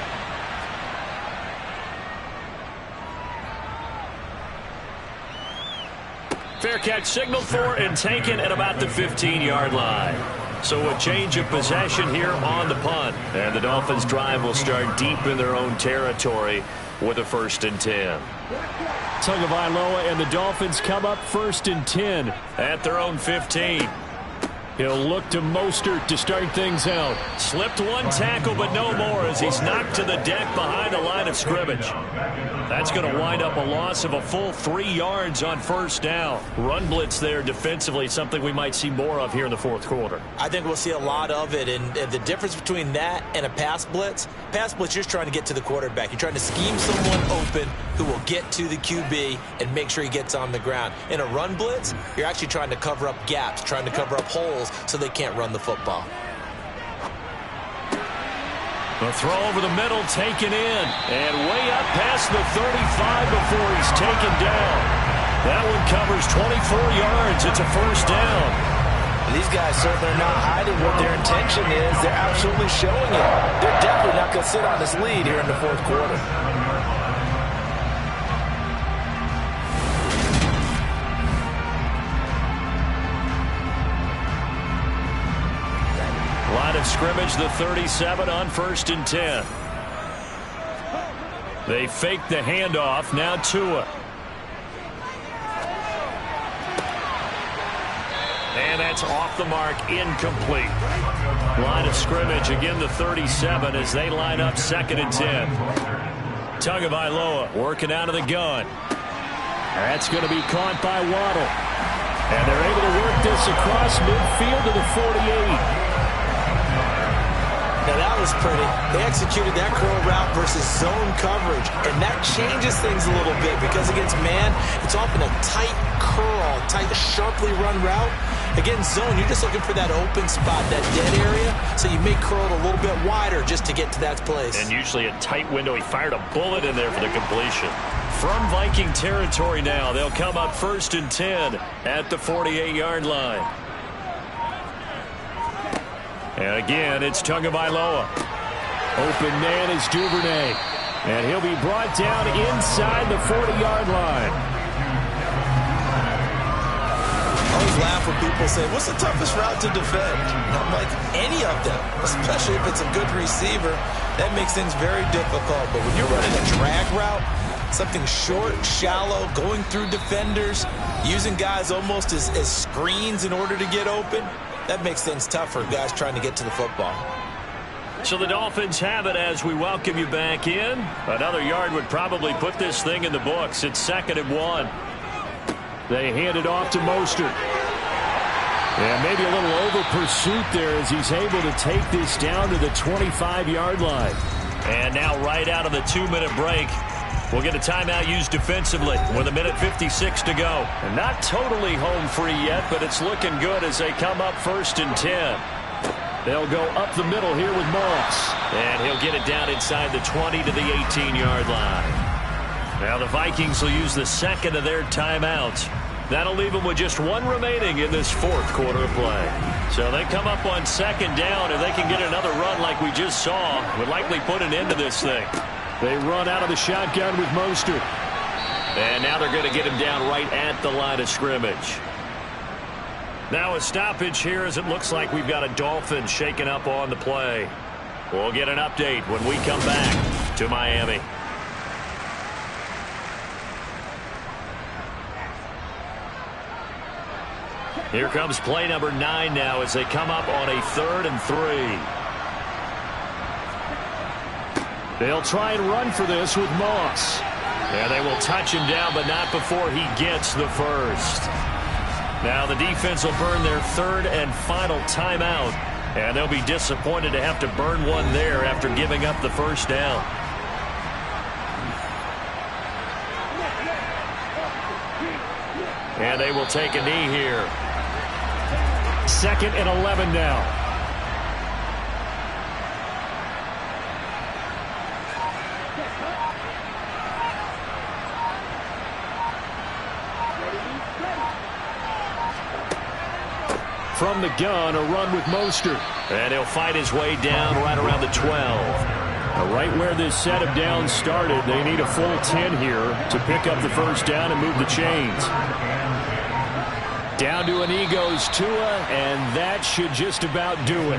Fair catch signaled for and taken at about the 15-yard line. So a change of possession here on the punt. And the Dolphins' drive will start deep in their own territory with a 1st and 10. Tagovailoa and the Dolphins come up 1st and 10 at their own 15. He'll look to Mostert to start things out. Slipped one tackle, but no more as he's knocked to the deck behind the line of scrimmage. That's going to wind up a loss of a full 3 yards on first down. Run blitz there defensively, something we might see more of here in the 4th quarter. I think we'll see a lot of it, and the difference between that and a pass blitz, you're just trying to get to the quarterback. You're trying to scheme someone open who will get to the QB and make sure he gets on the ground. In a run blitz, you're actually trying to cover up gaps, trying to cover up holes so they can't run the football. The throw over the middle taken in and way up past the 35 before he's taken down. That one covers 24 yards. It's a first down. These guys certainly are not hiding what their intention is. They're absolutely showing it. They're definitely not going to sit on this lead here in the 4th quarter. Line of scrimmage, the 37 on 1st and 10. They fake the handoff. Now Tua. And that's off the mark, incomplete. Line of scrimmage, again the 37 as they line up 2nd and 10. Tagovailoa working out of the gun. That's going to be caught by Waddle. And they're able to work this across midfield to the 48. Now that was pretty. They executed that curl route versus zone coverage, and that changes things a little bit because against man, it's often a tight curl, tight, sharply run route. Against zone, you're just looking for that open spot, that dead area, so you may curl it a little bit wider just to get to that place. And usually a tight window. He fired a bullet in there for the completion. From Viking territory now, they'll come up 1st and 10 at the 48-yard line. And again, it's Tagovailoa. Open man is Duvernay. And he'll be brought down inside the 40-yard line. I always laugh when people say, what's the toughest route to defend? And I'm like, any of them, especially if it's a good receiver. That makes things very difficult. But when you're running a drag route, something short, shallow, going through defenders, using guys almost as screens in order to get open, that makes things tough for guys trying to get to the football. So the Dolphins have it as we welcome you back in. Another yard would probably put this thing in the books. It's 2nd and 1. They hand it off to Mostert. And maybe a little over pursuit there as he's able to take this down to the 25-yard line. And now right out of the 2-minute break, we'll get a timeout used defensively with 1:56 to go. And not totally home free yet, but it's looking good as they come up 1st and 10. They'll go up the middle here with Moss. And he'll get it down inside the 20 to the 18-yard line. Now the Vikings will use the second of their timeouts. That'll leave them with just one remaining in this 4th quarter of play. So they come up on 2nd down. If they can get another run like we just saw, would likely put an end to this thing. They run out of the shotgun with Mostert. And now they're going to get him down right at the line of scrimmage. Now a stoppage here as it looks like we've got a Dolphin shaking up on the play. We'll get an update when we come back to Miami. Here comes play number 9 now as they come up on a 3rd and 3. They'll try and run for this with Moss. And they will touch him down, but not before he gets the first. Now the defense will burn their 3rd and final timeout. And they'll be disappointed to have to burn one there after giving up the first down. And they will take a knee here. 2nd and 11 now. From the gun, a run with Mostert. And he'll fight his way down right around the 12. Right where this set of downs started, they need a full 10 here to pick up the first down and move the chains. Down to an knee goes Tua, and that should just about do it.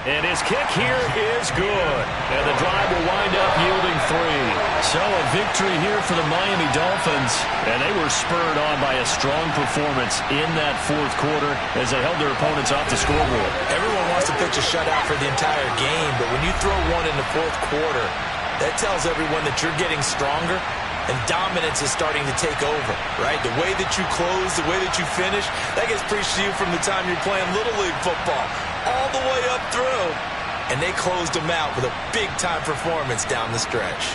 And his kick here is good. And the drive will wind up yielding 3. So a victory here for the Miami Dolphins. And they were spurred on by a strong performance in that 4th quarter as they held their opponents off the scoreboard. Everyone wants to pitch a shutout for the entire game, but when you throw one in the 4th quarter, that tells everyone that you're getting stronger and dominance is starting to take over, right? The way that you close, the way that you finish, that gets preached to you from the time you're playing Little League football all the way up through. And they closed them out with a big-time performance down the stretch.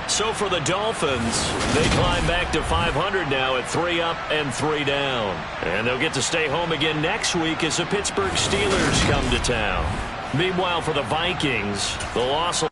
So for the Dolphins, they climb back to 500 now at 3 up and 3 down. And they'll get to stay home again next week as the Pittsburgh Steelers come to town. Meanwhile, for the Vikings, the loss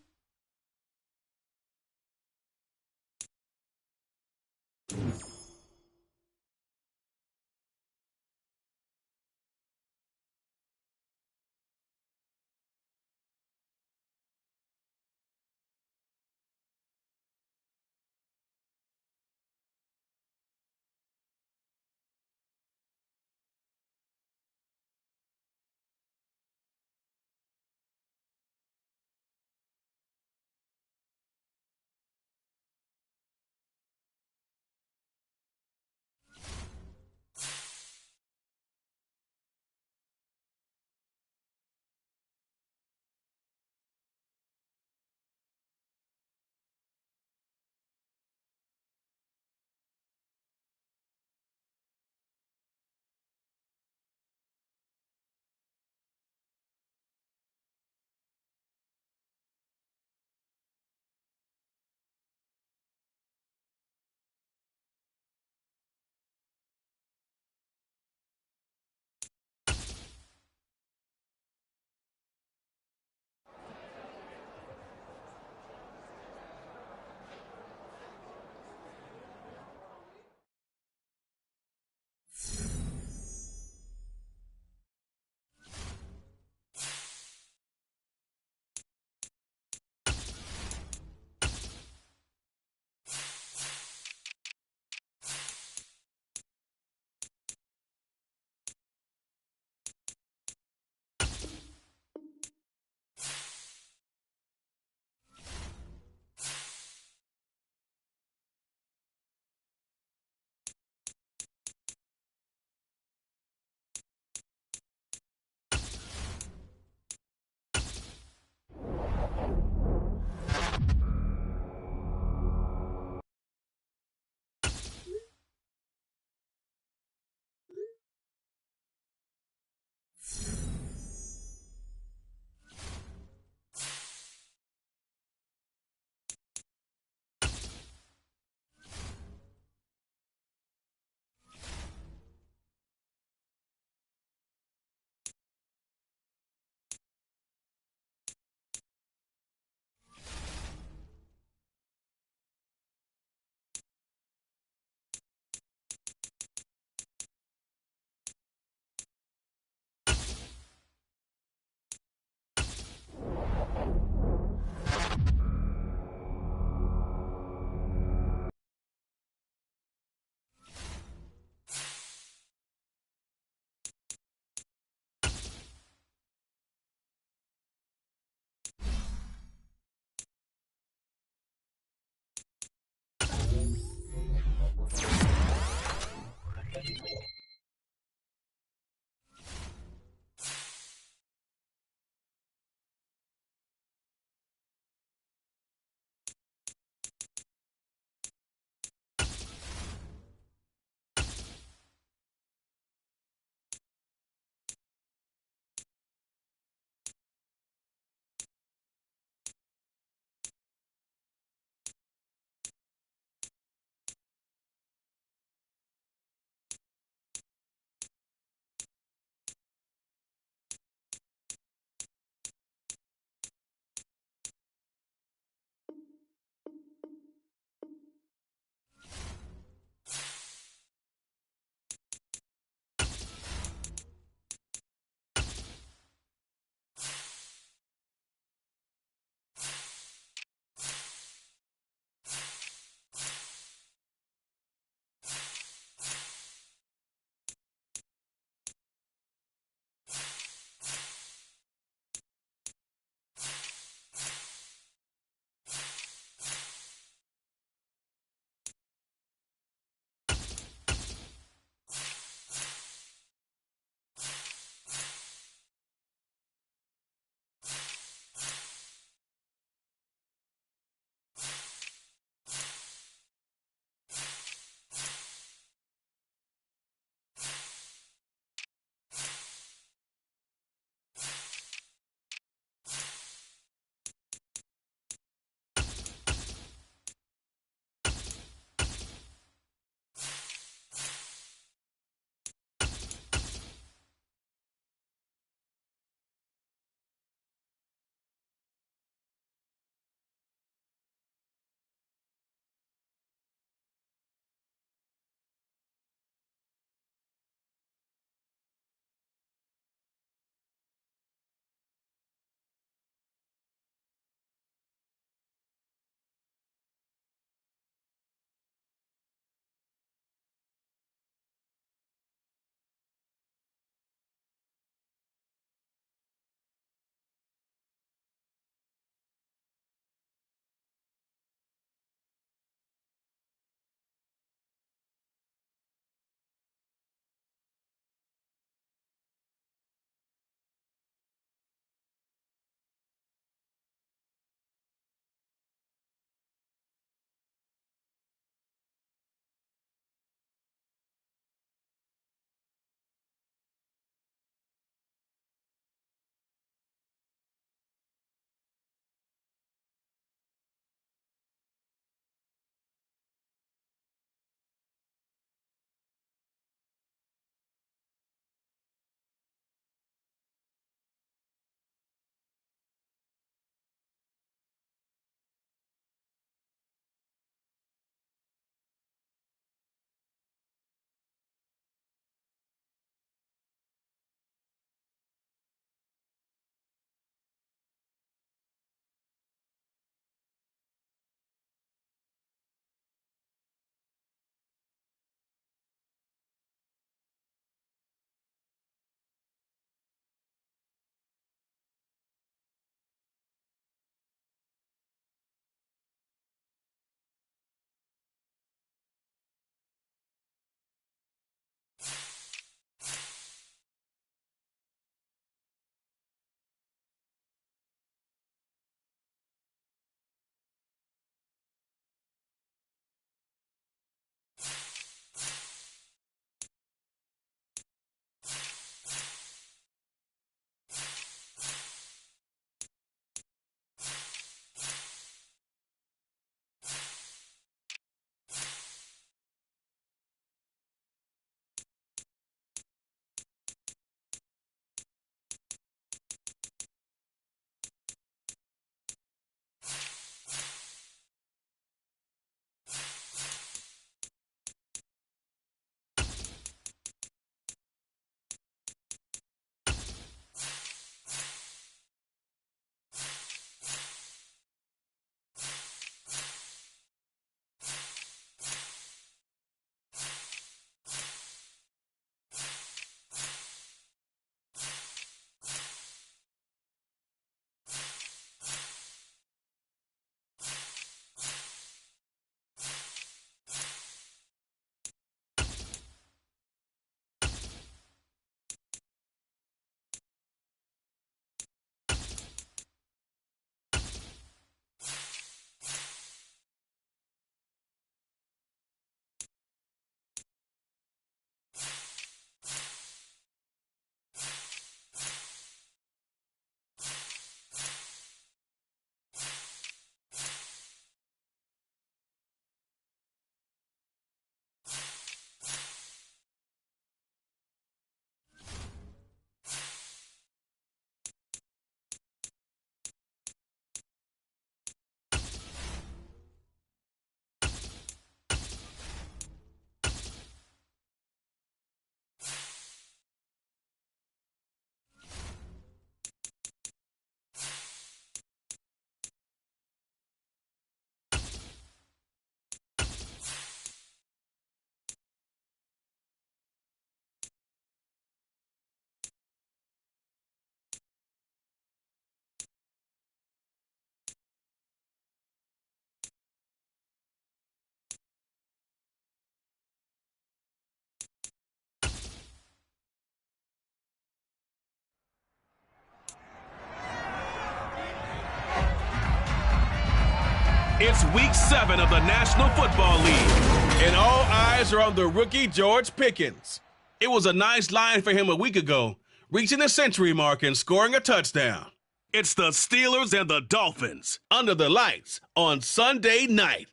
It's Week 7 of the National Football League, and all eyes are on the rookie George Pickens. It was a nice line for him a week ago, reaching the century mark and scoring a touchdown. It's the Steelers and the Dolphins under the lights on Sunday night.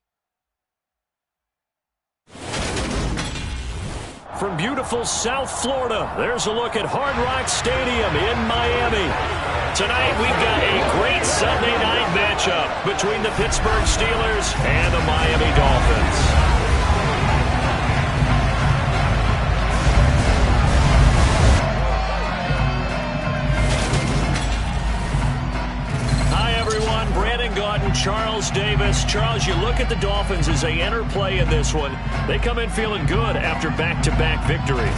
From beautiful South Florida, there's a look at Hard Rock Stadium in Miami. Tonight, we've got a great Sunday night matchup between the Pittsburgh Steelers and the Miami Dolphins. Charles Davis. Charles, you look at the Dolphins as they enter play in this one. They come in feeling good after back-to-back victories.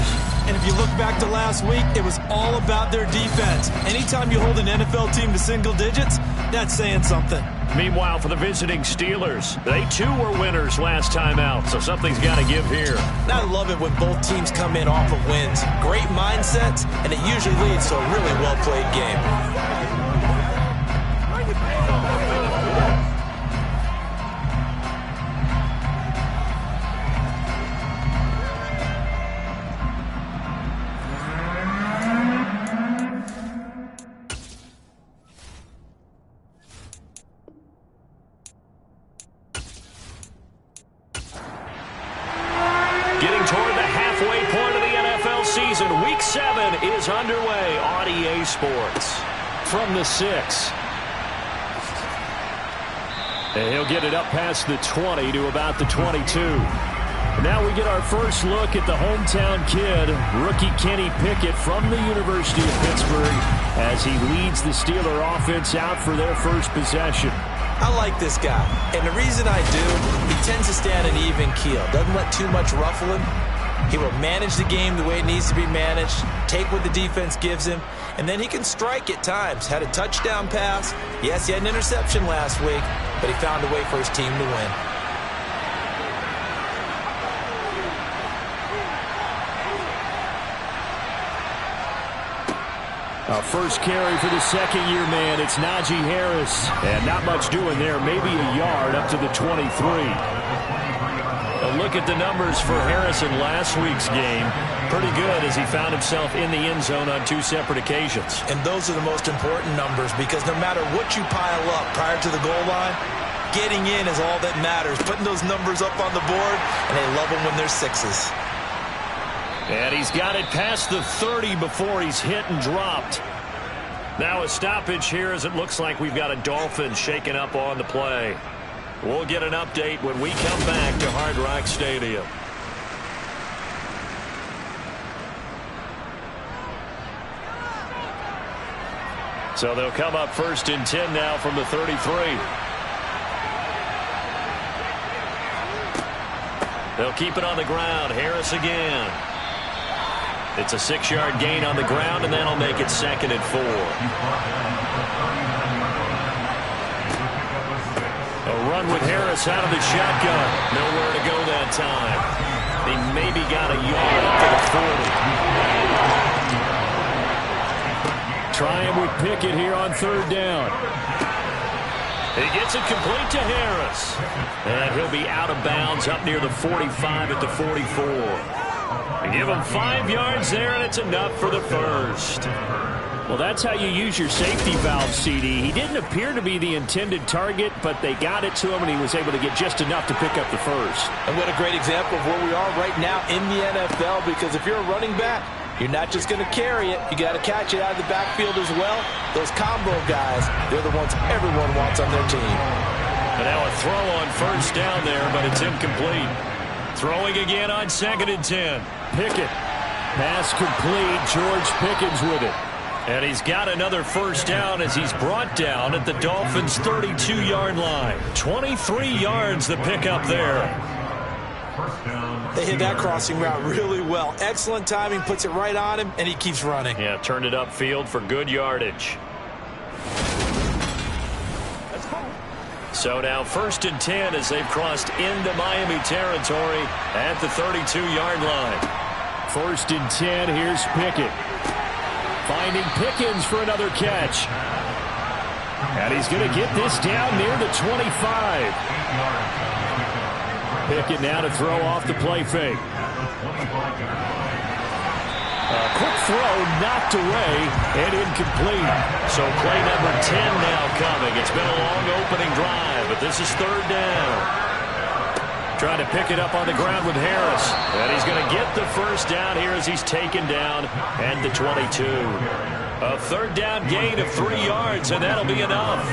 And if you look back to last week, it was all about their defense. Anytime you hold an NFL team to single digits, that's saying something. Meanwhile, for the visiting Steelers, they too were winners last time out, so something's got to give here. I love it when both teams come in off of wins. Great mindsets, and it usually leads to a really well-played game. Getting toward the halfway point of the NFL season, Week 7 is underway on EA Sports. From the 6. And he'll get it up past the 20 to about the 22. Now we get our first look at the hometown kid, rookie Kenny Pickett from the University of Pittsburgh, as he leads the Steeler offense out for their first possession. I like this guy, and the reason I do, he tends to stay on an even keel. Doesn't let too much ruffle him. He will manage the game the way it needs to be managed, take what the defense gives him, and then he can strike at times. Had a touchdown pass. Yes, he had an interception last week, but he found a way for his team to win. Our first carry for the second-year man, it's Najee Harris. And not much doing there, maybe a yard up to the 23. A look at the numbers for Harris in last week's game. Pretty good as he found himself in the end zone on 2 separate occasions. And those are the most important numbers because no matter what you pile up prior to the goal line, getting in is all that matters. Putting those numbers up on the board, and they love them when they're 6s. And he's got it past the 30 before he's hit and dropped. Now a stoppage here as it looks like we've got a Dolphin shaking up on the play. We'll get an update when we come back to Hard Rock Stadium. So they'll come up 1st and 10 now from the 33. They'll keep it on the ground. Harris again. It's a 6-yard gain on the ground, and that'll make it 2nd and 4. A run with Harris out of the shotgun. Nowhere to go that time. He maybe got a yard up to the 40. Trying with Pickett here on 3rd down. He gets it complete to Harris. And he'll be out of bounds up near the 45 at the 44. Give him 5 yards there, and it's enough for the first. Well, that's how you use your safety valve, CD. He didn't appear to be the intended target, but they got it to him, and he was able to get just enough to pick up the first. And what a great example of where we are right now in the NFL, because if you're a running back, you're not just going to carry it. You got to catch it out of the backfield as well. Those combo guys, they're the ones everyone wants on their team. And now a throw on 1st down there, but it's incomplete. Throwing again on 2nd and 10. Pickett. Pass complete. George Pickens with it. And he's got another 1st down as he's brought down at the Dolphins' 32-yard line. 23 yards the pickup there. They hit that crossing route really well. Excellent timing, puts it right on him, and he keeps running. Yeah, turned it upfield for good yardage. So now 1st and 10 as they've crossed into Miami territory at the 32-yard line. 1st and 10, here's Pickett. Finding Pickens for another catch. And he's going to get this down near the 25. Pickett now to throw off the play fake. A quick throw knocked away and incomplete. So play number 10 now coming. It's been a long opening drive, but this is third down. Trying to pick it up on the ground with Harris. And he's going to get the first down here as he's taken down at the 22. A third down gain of 3 yards, and that'll be enough.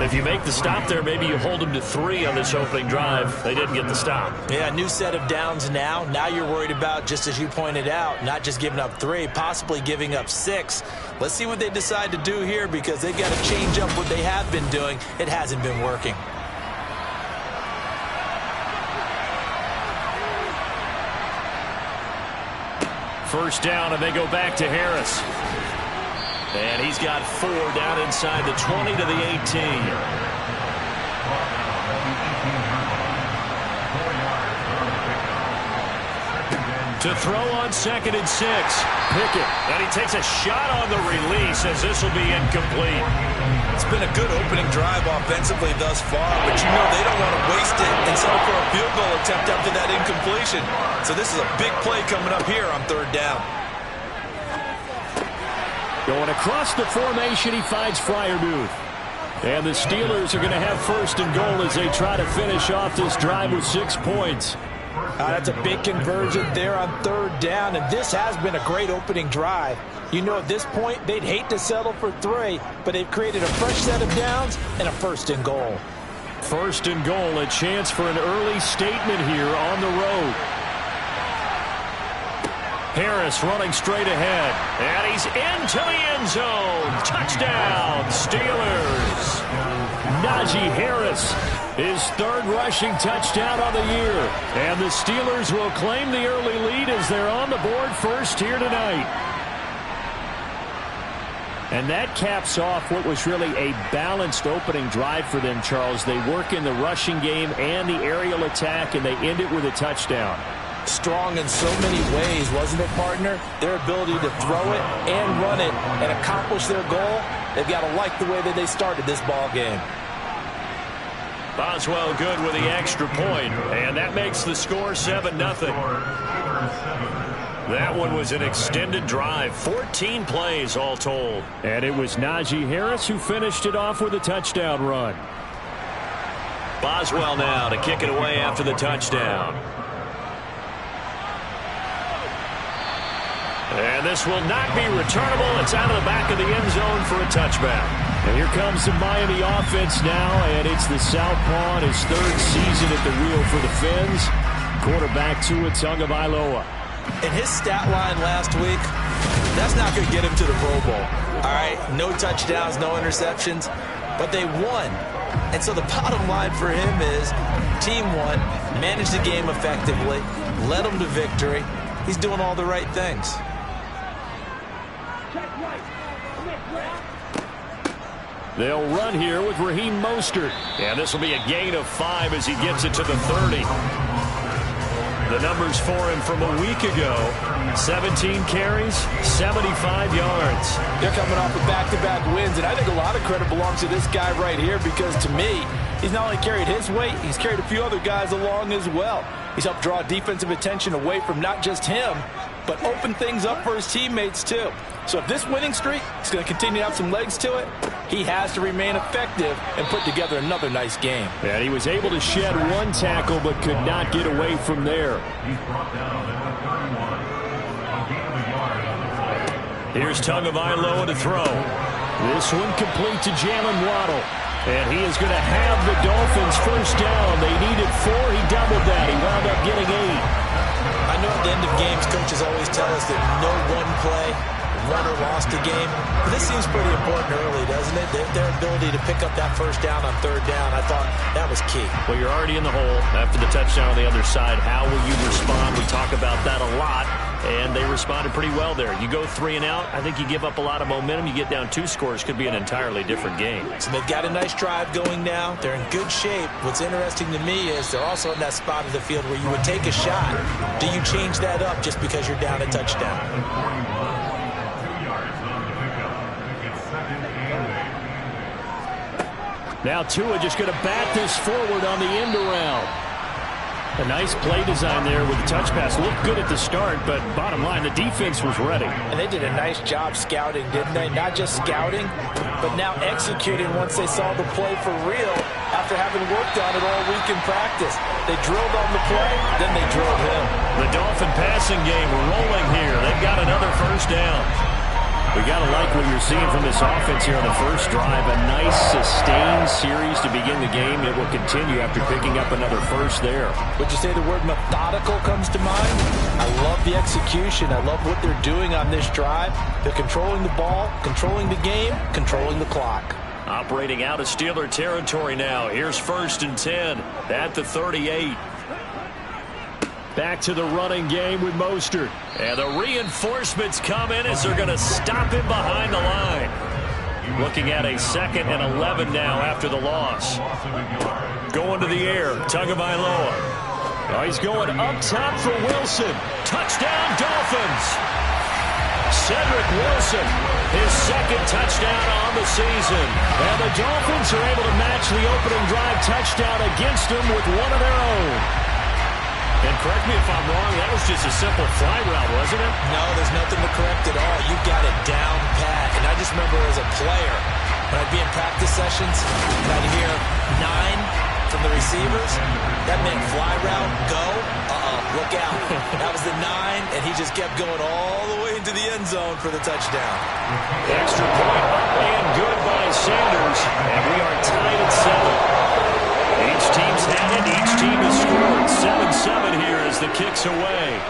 If you make the stop there, maybe you hold them to 3 on this opening drive. They didn't get the stop. Yeah, new set of downs now. Now you're worried about, just as you pointed out, not just giving up 3, possibly giving up 6. Let's see what they decide to do here, because they've got to change up what they have been doing. It hasn't been working. First down, and they go back to Harris. And he's got 4 down inside the 20 to the 18. To throw on 2nd and 6. Pickett. And he takes a shot on the release as this will be incomplete. It's been a good opening drive offensively thus far, but you know they don't want to waste it and settle for a field goal attempt after that incompletion. So this is a big play coming up here on third down. Going across the formation, he finds Freiermuth. And the Steelers are going to have first and goal as they try to finish off this drive with 6 points. That's a big conversion there on third down, and this has been a great opening drive. You know, at this point, they'd hate to settle for 3, but they've created a fresh set of downs and a first and goal. First and goal, a chance for an early statement here on the road. Harris running straight ahead, and he's into the end zone. Touchdown, Steelers. Najee Harris, his 3rd rushing touchdown of the year. And the Steelers will claim the early lead as they're on the board first here tonight. And that caps off what was really a balanced opening drive for them, Charles. They work in the rushing game and the aerial attack, and they end it with a touchdown. Strong in so many ways, wasn't it, partner? Their ability to throw it and run it and accomplish their goal, they've got to like the way that they started this ball game. Boswell good with the extra point, and that makes the score 7-0. That one was an extended drive, 14 plays all told. And it was Najee Harris who finished it off with a touchdown run. Boswell now to kick it away after the touchdown. And this will not be returnable. It's out of the back of the end zone for a touchback. And here comes the Miami offense now, and it's the Southpaw, his 3rd season at the wheel for the Fins. Quarterback Tua Tagovailoa. In his stat line last week, that's not going to get him to the Pro Bowl. All right, no touchdowns, no interceptions, but they won. And so the bottom line for him is team won, managed the game effectively, led them to victory. He's doing all the right things. They'll run here with Raheem Mostert. And this will be a gain of 5 as he gets it to the 30. The numbers for him from a week ago: 17 carries, 75 yards. They're coming off of back-to-back wins, and I think a lot of credit belongs to this guy right here, because to me, he's not only carried his weight, he's carried a few other guys along as well. He's helped draw defensive attention away from not just him, but open things up for his teammates too. So if this winning streak is going to continue to have some legs to it, he has to remain effective and put together another nice game. And he was able to shed 1 tackle but could not get away from there. Here's Tagovailoa to throw. This one complete to Jalen Waddle. And he is going to have the Dolphins first down. They needed 4. He doubled that. He wound up getting 8. I know at the end of games, coaches always tell us that no one play won or lost a game. But this seems pretty important early, doesn't it? Their ability to pick up that first down on third down, I thought that was key. Well, you're already in the hole after the touchdown on the other side. How will you respond? We talk about that a lot, and they responded pretty well there. You go 3 and out, I think you give up a lot of momentum. You get down 2 scores, could be an entirely different game. So they've got a nice drive going now. They're in good shape. What's interesting to me is they're also in that spot of the field where you would take a shot. Do you change that up just because you're down a touchdown? Now Tua just going to bat this forward on the end around. A nice play design there with the touch pass. Looked good at the start, but bottom line, the defense was ready. And they did a nice job scouting, didn't they? Not just scouting, but now executing once they saw the play for real after having worked on it all week in practice. They drilled on the play, then they drilled him. The Dolphin passing game rolling here. They've got another first down. We got to like what you're seeing from this offense here on the first drive. A nice sustained series to begin the game. It will continue after picking up another first there. Would you say the word methodical comes to mind? I love the execution. I love what they're doing on this drive. They're controlling the ball, controlling the game, controlling the clock. Operating out of Steeler territory now. Here's 1st and 10 at the 38. Back to the running game with Mostert. And the reinforcements come in as they're going to stop him behind the line. Looking at a 2nd and 11 now after the loss. Going to the air, Tagovailoa. Oh, he's going up top for Wilson. Touchdown, Dolphins. Cedric Wilson, his 2nd touchdown on the season. And the Dolphins are able to match the opening drive touchdown against them with one of their own. And correct me if I'm wrong, that was just a simple fly route, wasn't it? No, there's nothing to correct at all. You got it down pat. And I just remember as a player, when I'd be in practice sessions, and I'd hear 9 from the receivers, that meant fly route, go, look out. That was the 9, and he just kept going all the way into the end zone for the touchdown. Extra point up and good by Sanders, and we are tied at 7. Each team's had it. Each team has scored. 7-7 here as the kick's away.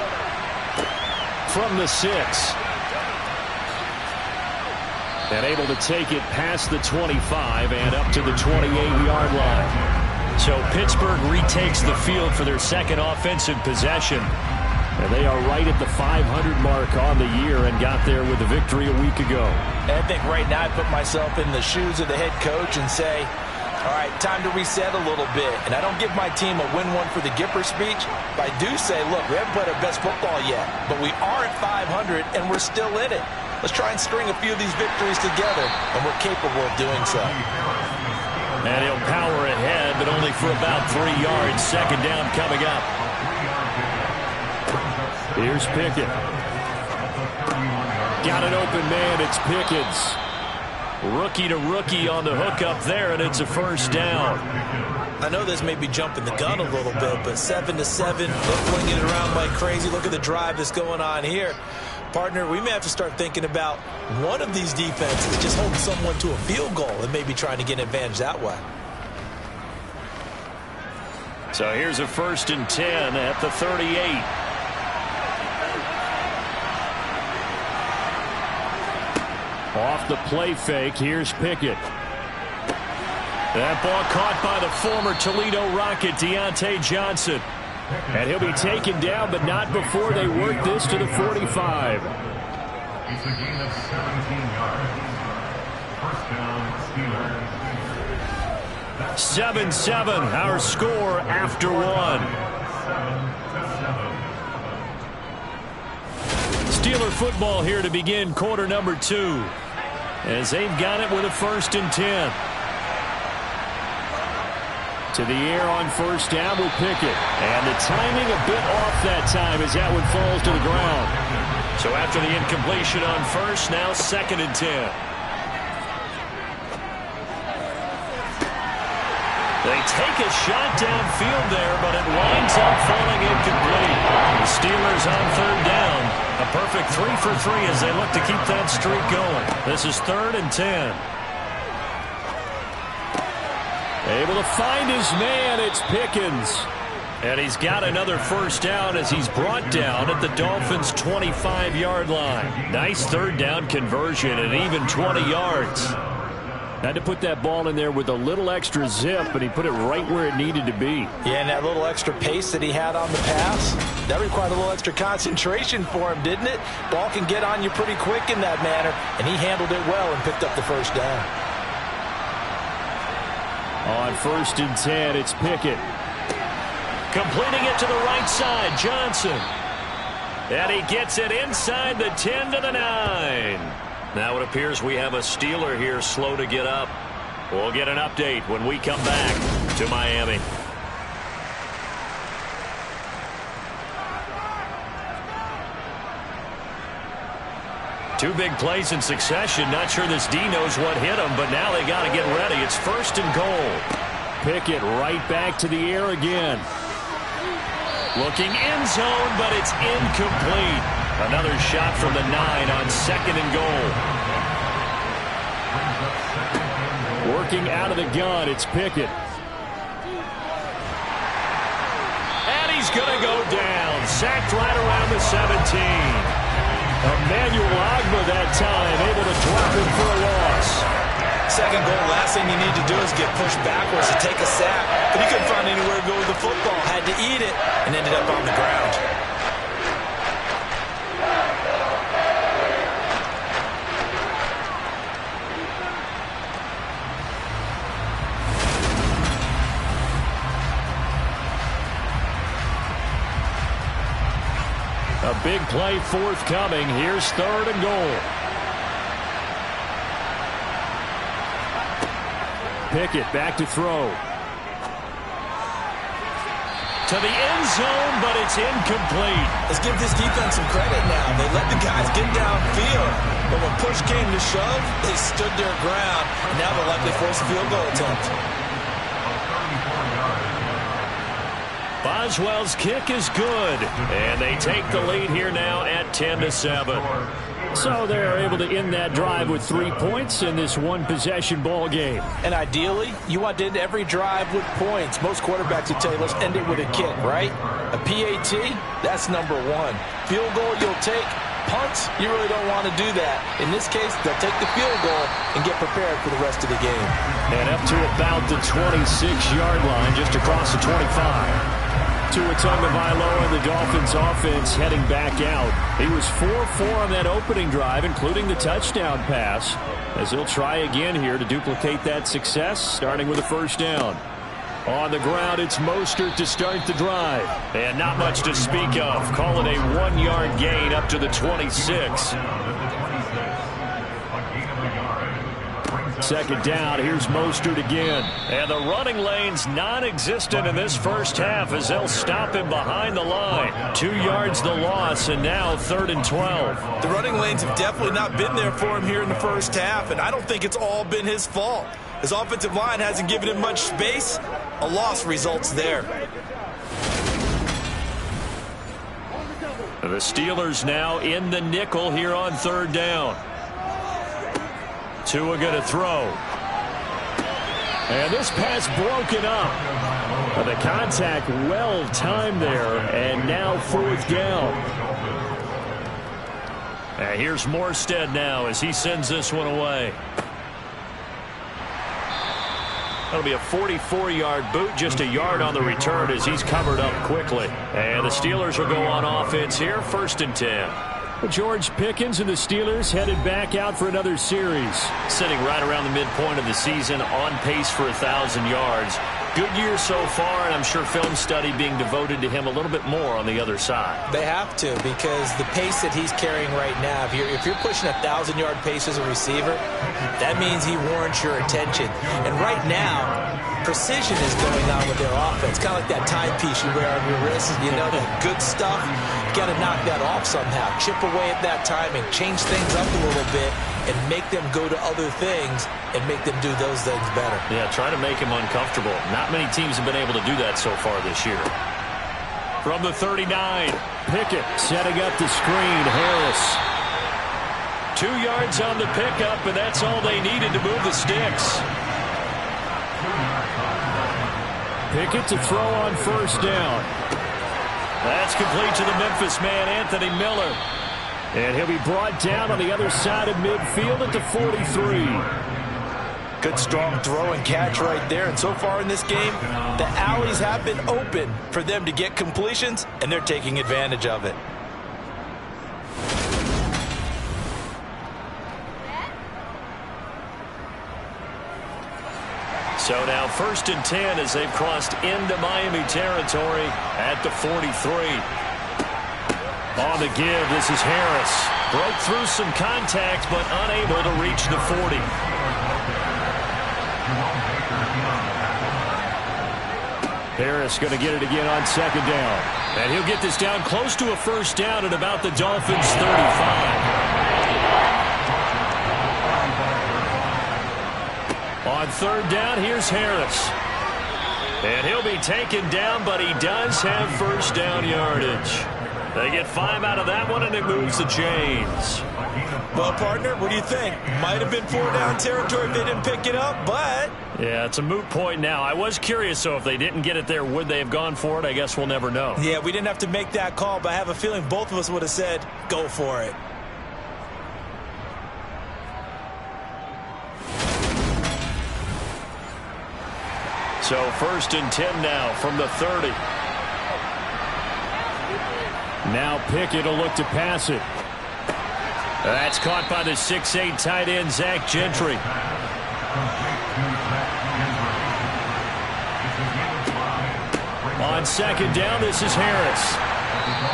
From the 6. And able to take it past the 25 and up to the 28-yard line. So Pittsburgh retakes the field for their 2nd offensive possession. And they are right at the 500 mark on the year and got there with the victory a week ago. And I think right now I put myself in the shoes of the head coach and say, all right, time to reset a little bit. And I don't give my team a win one for the Gipper speech, but I do say, look, we haven't played our best football yet, but we are at 500 and we're still in it. Let's try and string a few of these victories together, and we're capable of doing so. And he'll power ahead, but only for about 3 yards. 2nd down coming up. Here's Pickett. Got an open man. It's Pickens. Rookie to rookie on the hook up there, and it's a first down. I know this may be jumping the gun a little bit, but 7-7, they're flinging it around like crazy. Look at the drive that's going on here. Partner, we may have to start thinking about one of these defenses just holding someone to a field goal and maybe trying to get an advantage that way. So here's a 1st and 10 at the 38. Off the play fake, here's Pickett. That ball caught by the former Toledo Rocket, Deontay Johnson. And he'll be taken down, but not before they work this to the 45. It's a gain of 17 yards. First down, Steelers. 7-7, our score after 1. 7-7. Steeler football here to begin quarter number 2. As they've got it with a 1st and 10. To the air on 1st down with Pickett. And the timing a bit off that time as that one falls to the ground. So after the incompletion on 1st, now 2nd and 10. They take a shot downfield there, but it winds up falling incomplete. The Steelers on 3rd down. A perfect 3 for 3 as they look to keep that streak going. This is 3rd and 10. Able to find his man. It's Pickens. And he's got another first down as he's brought down at the Dolphins' 25-yard line. Nice 3rd down conversion and even 20 yards. Had to put that ball in there with a little extra zip, but he put it right where it needed to be. Yeah, and that little extra pace that he had on the pass, that required a little extra concentration for him, didn't it? Ball can get on you pretty quick in that manner, and he handled it well and picked up the first down. On 1st and 10, it's Pickett. Completing it to the right side, Johnson. And he gets it inside the 10 to the 9. Now it appears we have a Steeler here slow to get up. We'll get an update when we come back to Miami. Two big plays in succession. Not sure this D knows what hit him, but now they got to get ready. It's 1st and goal. Pickett right back to the air again. Looking end zone, but it's incomplete. Another shot from the 9 on 2nd and goal. Working out of the gun, it's Pickett. And he's going to go down. Sacked right around the 17. Emmanuel Agba that time, able to drop him for a loss. 2nd goal, last thing you need to do is get pushed backwards to take a sack. But he couldn't find anywhere to go with the football. Had to eat it and ended up on the ground. A big play forthcoming. Here's 3rd and goal. Pickett back to throw. To the end zone, but it's incomplete. Let's give this defense some credit now. They let the guys get downfield, but when push came to shove, they stood their ground. And now they'll likely force a field goal attempt. Boswell's kick is good, and they take the lead here now at 10-7. So they're able to end that drive with 3 points in this one-possession ball game. And ideally, you want to end every drive with points. Most quarterbacks would tell you, let's end it with a kick, right? A PAT, that's number 1. Field goal, you'll take. Punts, you really don't want to do that. In this case, they'll take the field goal and get prepared for the rest of the game. And up to about the 26-yard line, just across the 25. Tua Tagovailoa and the Dolphins offense heading back out. He was 4-4 on that opening drive, including the touchdown pass, as he'll try again here to duplicate that success, starting with a 1st down. On the ground, it's Mostert to start the drive. And not much to speak of. Call it a 1-yard gain up to the 26. 2nd down, here's Mostert again. And the running lane's non-existent in this first half as they'll stop him behind the line. 2 yards the loss, and now 3rd and 12. The running lanes have definitely not been there for him here in the first half, and I don't think it's all been his fault. His offensive line hasn't given him much space. A loss results there. The Steelers now in the nickel here on 3rd down. Tua going to throw. And this pass broken up. The contact well timed there, and now 4th down. And here's Morstead now as he sends this one away. That'll be a 44-yard boot, just a yard on the return as he's covered up quickly. And the Steelers will go on offense here, 1st and 10. George Pickens and the Steelers headed back out for another series. Sitting right around the midpoint of the season, on pace for 1,000 yards. Good year so far, and I'm sure film study being devoted to him a little bit more on the other side. They have to, because the pace that he's carrying right now, if you're pushing 1,000-yard pace as a receiver, that means he warrants your attention. And right now, precision is going on with their offense. Kind of like that timepiece you wear on your wrist. You know, the good stuff. You got to knock that off somehow. Chip away at that timing. Change things up a little bit and make them go to other things and make them do those things better. Yeah, try to make him uncomfortable. Not many teams have been able to do that so far this year. From the 39, Pickett setting up the screen. Harris. 2 yards on the pickup, and that's all they needed to move the sticks. Pickett to throw on 1st down. That's complete to the Memphis man, Anthony Miller. And he'll be brought down on the other side of midfield at the 43. Good, strong throw and catch right there. And so far in this game, the alleys have been open for them to get completions, and they're taking advantage of it. So now 1st and 10 as they've crossed into Miami territory at the 43. On the give, this is Harris. Broke through some contact, but unable to reach the 40. Harris going to get it again on second down. And he'll get this down close to a first down at about the Dolphins' 35. On third down, here's Harris. And he'll be taken down, but he does have first down yardage. They get 5 out of that one, and it moves the chains. Well, partner, what do you think? Might have been 4-down territory if they didn't pick it up, but... Yeah, it's a moot point now. I was curious, so if they didn't get it there, would they have gone for it? I guess we'll never know. Yeah, we didn't have to make that call, but I have a feeling both of us would have said, go for it. So 1st and 10 now from the 30. Now Pickett will look to pass it. That's caught by the 6'8" tight end, Zach Gentry. On second down, this is Harris.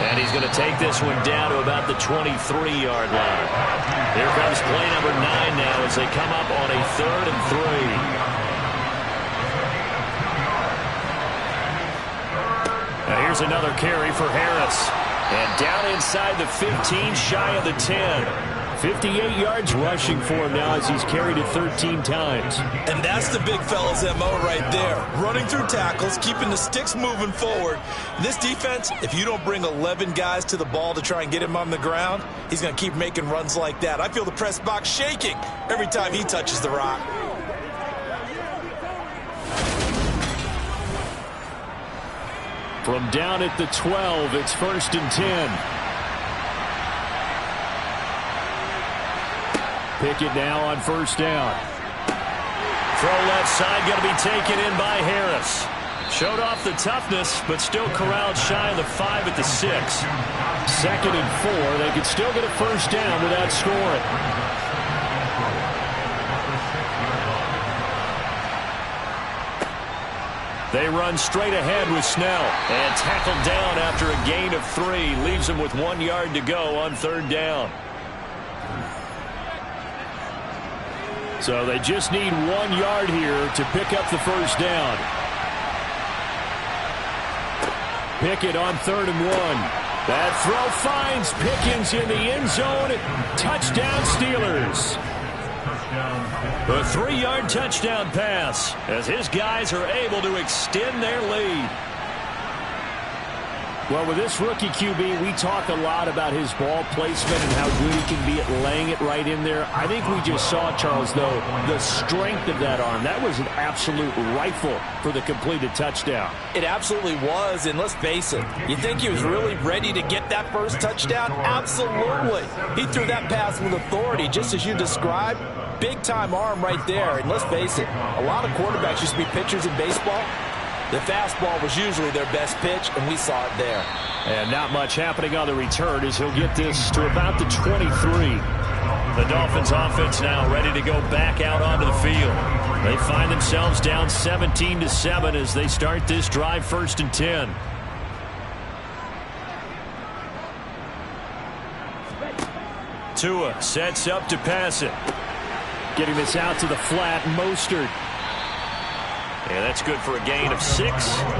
And he's going to take this one down to about the 23-yard line. Here comes play number 9 now as they come up on a 3rd and 3. Now here's another carry for Harris. And down inside the 15, shy of the 10. 58 yards rushing for him now as he's carried it 13 times. And that's the big fella's MO right there. Running through tackles, keeping the sticks moving forward. This defense, if you don't bring 11 guys to the ball to try and get him on the ground, he's going to keep making runs like that. I feel the press box shaking every time he touches the rock. From down at the 12, it's 1st and 10. Pickett now on first down. Throw left side, going to be taken in by Harris. Showed off the toughness, but still corralled shy of the 5 at the 6. 2nd and 4, they could still get a first down without scoring. They run straight ahead with Snell. And tackled down after a gain of 3. Leaves them with 1 yard to go on 3rd down. So they just need 1 yard here to pick up the first down. Pickett on 3rd and 1. That throw finds Pickens in the end zone. Touchdown Steelers. A 3-yard touchdown pass as his guys are able to extend their lead. Well, with this rookie QB, we talk a lot about his ball placement and how good he can be at laying it right in there. I think we just saw, Charles, though, the strength of that arm. That was an absolute rifle for the completed touchdown. It absolutely was, and let's face it, you think he was really ready to get that first touchdown? Absolutely. He threw that pass with authority, just as you described. Big-time arm right there, and let's face it, a lot of quarterbacks used to be pitchers in baseball. The fastball was usually their best pitch, and we saw it there. And not much happening on the return as he'll get this to about the 23. The Dolphins offense now ready to go back out onto the field. They find themselves down 17-7 as they start this drive 1st and 10. Tua sets up to pass it. Getting this out to the flat, Mostert. And that's good for a gain of 6,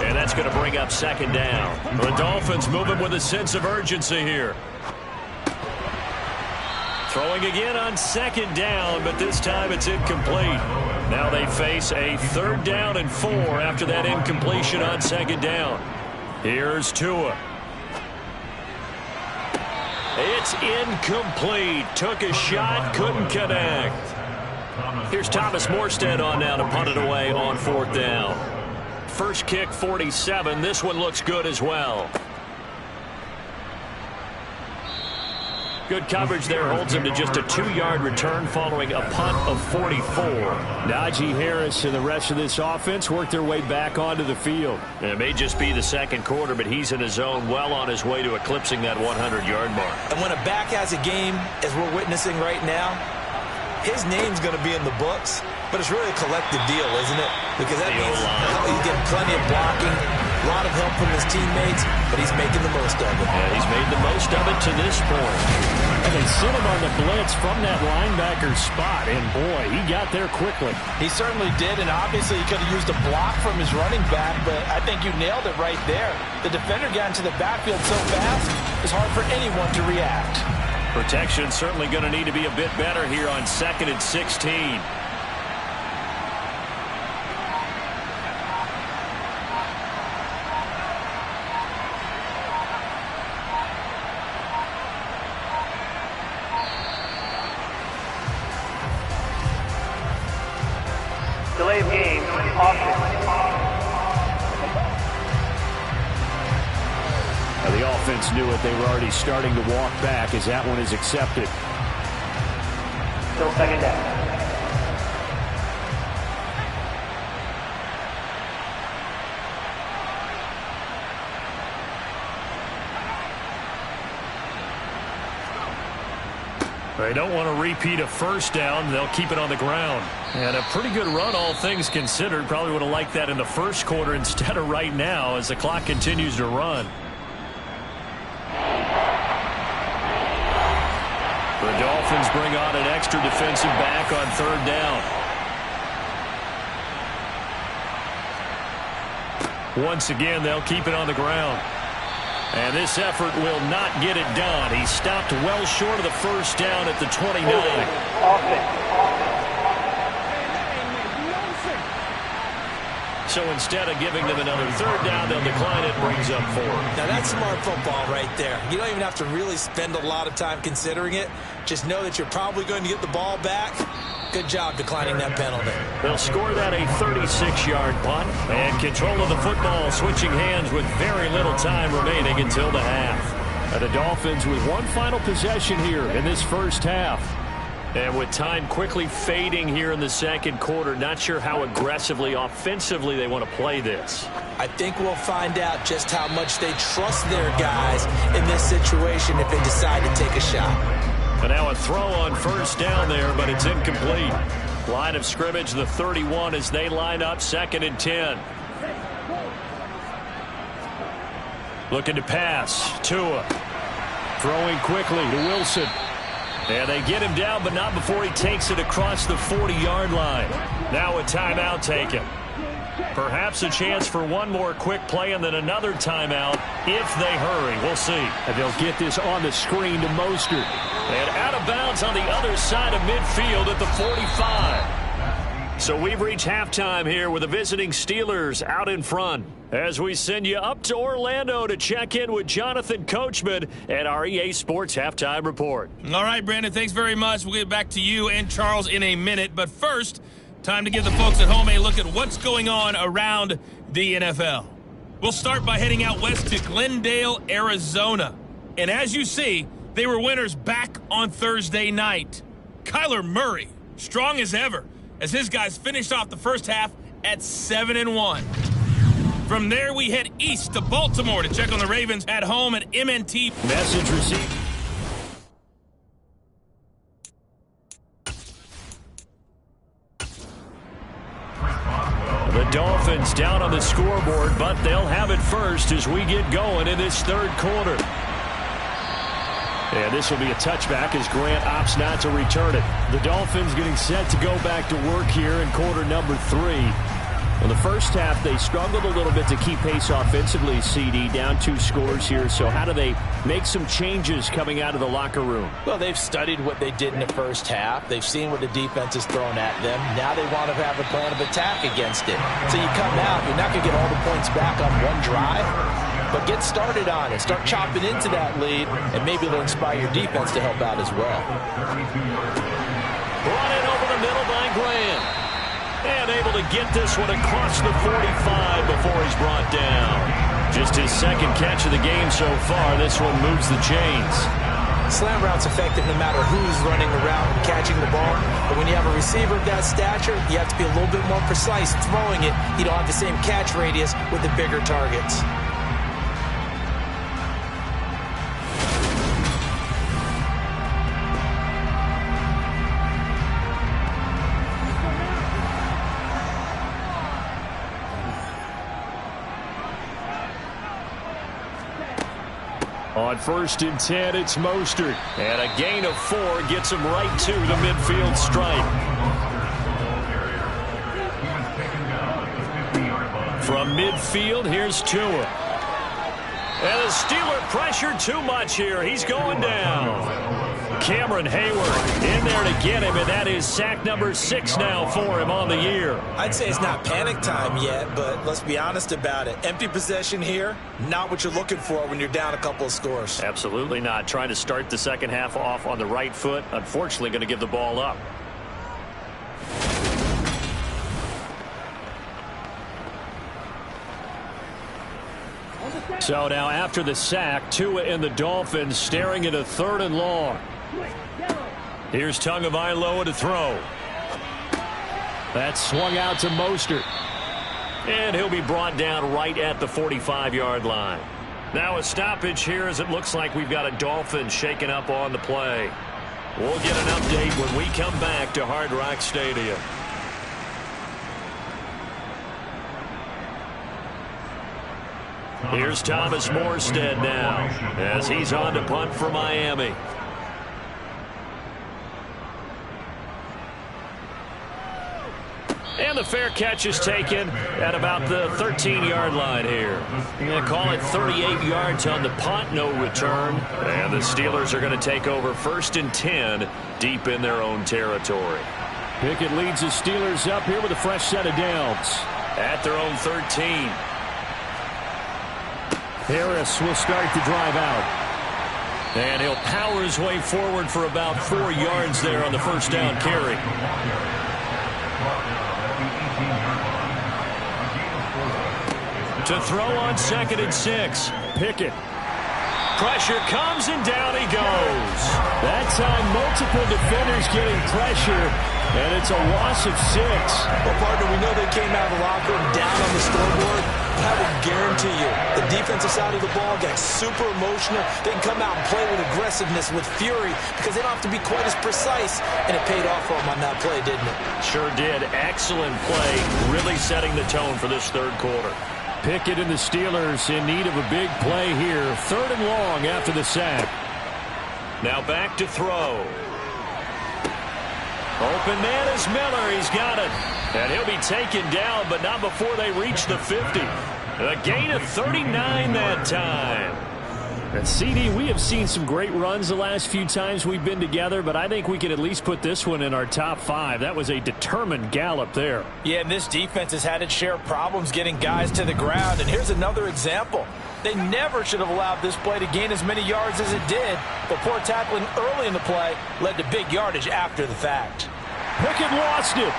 and that's going to bring up 2nd down. The Dolphins moving with a sense of urgency here. Throwing again on 2nd down, but this time it's incomplete. Now they face a 3rd down and 4 after that incompletion on 2nd down. Here's Tua. It's incomplete. Took a shot, couldn't connect. Here's Thomas Morstead on now to punt it away on 4th down. First kick, 47. This one looks good as well. Good coverage there holds him to just a 2-yard return following a punt of 44. Najee Harris and the rest of this offense work their way back onto the field. It may just be the 2nd quarter, but he's in his zone, well on his way to eclipsing that 100-yard mark. And when a back has a game, as we're witnessing right now, his name's going to be in the books, but it's really a collective deal, isn't it? Because that means he's getting plenty of blocking, a lot of help from his teammates, but he's making the most of it. Yeah, he's made the most of it to this point. And they sent him on the blitz from that linebacker spot. And, boy, he got there quickly. He certainly did, and obviously he could have used a block from his running back, but I think you nailed it right there. The defender got into the backfield so fast, it's hard for anyone to react. Protection certainly going to need to be a bit better here on 2nd and 16. Delay of game, offense. The offense knew it. They were already starting to walk back as that one is accepted. Still 2nd down. They don't want to repeat a first down. They'll keep it on the ground. And a pretty good run, all things considered. Probably would have liked that in the first quarter instead of right now as the clock continues to run. The Dolphins bring on an extra defensive back on 3rd down. Once again, they'll keep it on the ground. And this effort will not get it done. He stopped well short of the first down at the 29. So instead of giving them another 3rd down, they'll decline it, brings up 4. Now that's smart football right there. You don't even have to really spend a lot of time considering it. Just know that you're probably going to get the ball back. Good job declining that penalty. They'll score that a 36-yard punt. And control of the football switching hands with very little time remaining until the half. And the Dolphins with one final possession here in this first half. And with time quickly fading here in the second quarter, not sure how aggressively, offensively they want to play this. I think we'll find out just how much they trust their guys in this situation if they decide to take a shot. And now a throw on first down there, but it's incomplete. Line of scrimmage, the 31 as they line up 2nd and 10. Looking to pass. Tua. Throwing quickly to Wilson. And they get him down, but not before he takes it across the 40-yard line. Now a timeout taken. Perhaps a chance for one more quick play and then another timeout if they hurry. We'll see. And they'll get this on the screen to Mostert. And out of bounds on the other side of midfield at the 45. So we've reached halftime here with the visiting Steelers out in front. As we send you up to Orlando to check in with Jonathan Coachman at our EA Sports Halftime Report. All right, Brandon, thanks very much. We'll get back to you and Charles in a minute. But first, time to give the folks at home a look at what's going on around the NFL. We'll start by heading out west to Glendale, Arizona. And as you see, they were winners back on Thursday night. Kyler Murray, strong as ever, as his guys finished off the first half at 7-1. From there, we head east to Baltimore to check on the Ravens at home at M&T. Message received. The Dolphins down on the scoreboard, but they'll have it first as we get going in this third quarter. And this will be a touchback as Grant opts not to return it. The Dolphins getting set to go back to work here in quarter number 3. In the first half, they struggled a little bit to keep pace offensively, CD, down 2 scores here. So how do they make some changes coming out of the locker room? Well, they've studied what they did in the first half. They've seen what the defense has thrown at them. Now they want to have a plan of attack against it. So you come out, you're not going to get all the points back on one drive, but get started on it. Start chopping into that lead, and maybe it'll inspire your defense to help out as well. Brought in over the middle by Graham. And able to get this one across the 45 before he's brought down. Just his second catch of the game so far. This one moves the chains. Slant route's effective no matter who's running around and catching the ball. But when you have a receiver of that stature, you have to be a little bit more precise throwing it. You don't have the same catch radius with the bigger targets. On 1st and 10, it's Mostert. And a gain of 4 gets him right to the midfield stripe. From midfield, here's Tua. And the Steeler pressure too much here. He's going down. Cameron Hayward in there to get him, and that is sack number 6 now for him on the year. I'd say it's not panic time yet, but let's be honest about it. Empty possession here, not what you're looking for when you're down a couple of scores. Absolutely not. Trying to start the second half off on the right foot. Unfortunately, going to give the ball up. So now after the sack, Tua and the Dolphins staring at a 3rd and long. Here's Tagovailoa to throw. That's swung out to Mostert. And he'll be brought down right at the 45-yard line. Now a stoppage here as it looks like we've got a Dolphins shaking up on the play. We'll get an update when we come back to Hard Rock Stadium. Here's Thomas Morstead now as he's on to punt for Miami. And the fair catch is taken at about the 13-yard line here. They call it 38 yards on the punt, no return. And the Steelers are going to take over 1st and 10 deep in their own territory. Pickett leads the Steelers up here with a fresh set of downs. At their own 13. Harris will start the drive out. And he'll power his way forward for about 4 yards there on the 1st down carry. To throw on 2nd and 6. Pickett. Pressure comes and down he goes. That time multiple defenders getting pressure, and it's a loss of 6. Well, partner, we know they came out of the locker room down on the scoreboard. But I would guarantee you the defensive side of the ball got super emotional. They can come out and play with aggressiveness, with fury, because they don't have to be quite as precise. And it paid off for them on that play, didn't it? Sure did. Excellent play, really setting the tone for this 3rd quarter. Pickett and the Steelers in need of a big play here. 3rd and long after the sack. Now back to throw. Open man is Miller. He's got it. And he'll be taken down, but not before they reach the 50. A gain of 39 that time. And CD, we have seen some great runs the last few times we've been together, but I think we can at least put this one in our top 5. That was a determined gallop there. Yeah, and this defense has had its share of problems getting guys to the ground. And here's another example. They never should have allowed this play to gain as many yards as it did. But poor tackling early in the play led to big yardage after the fact. Pickett lost it.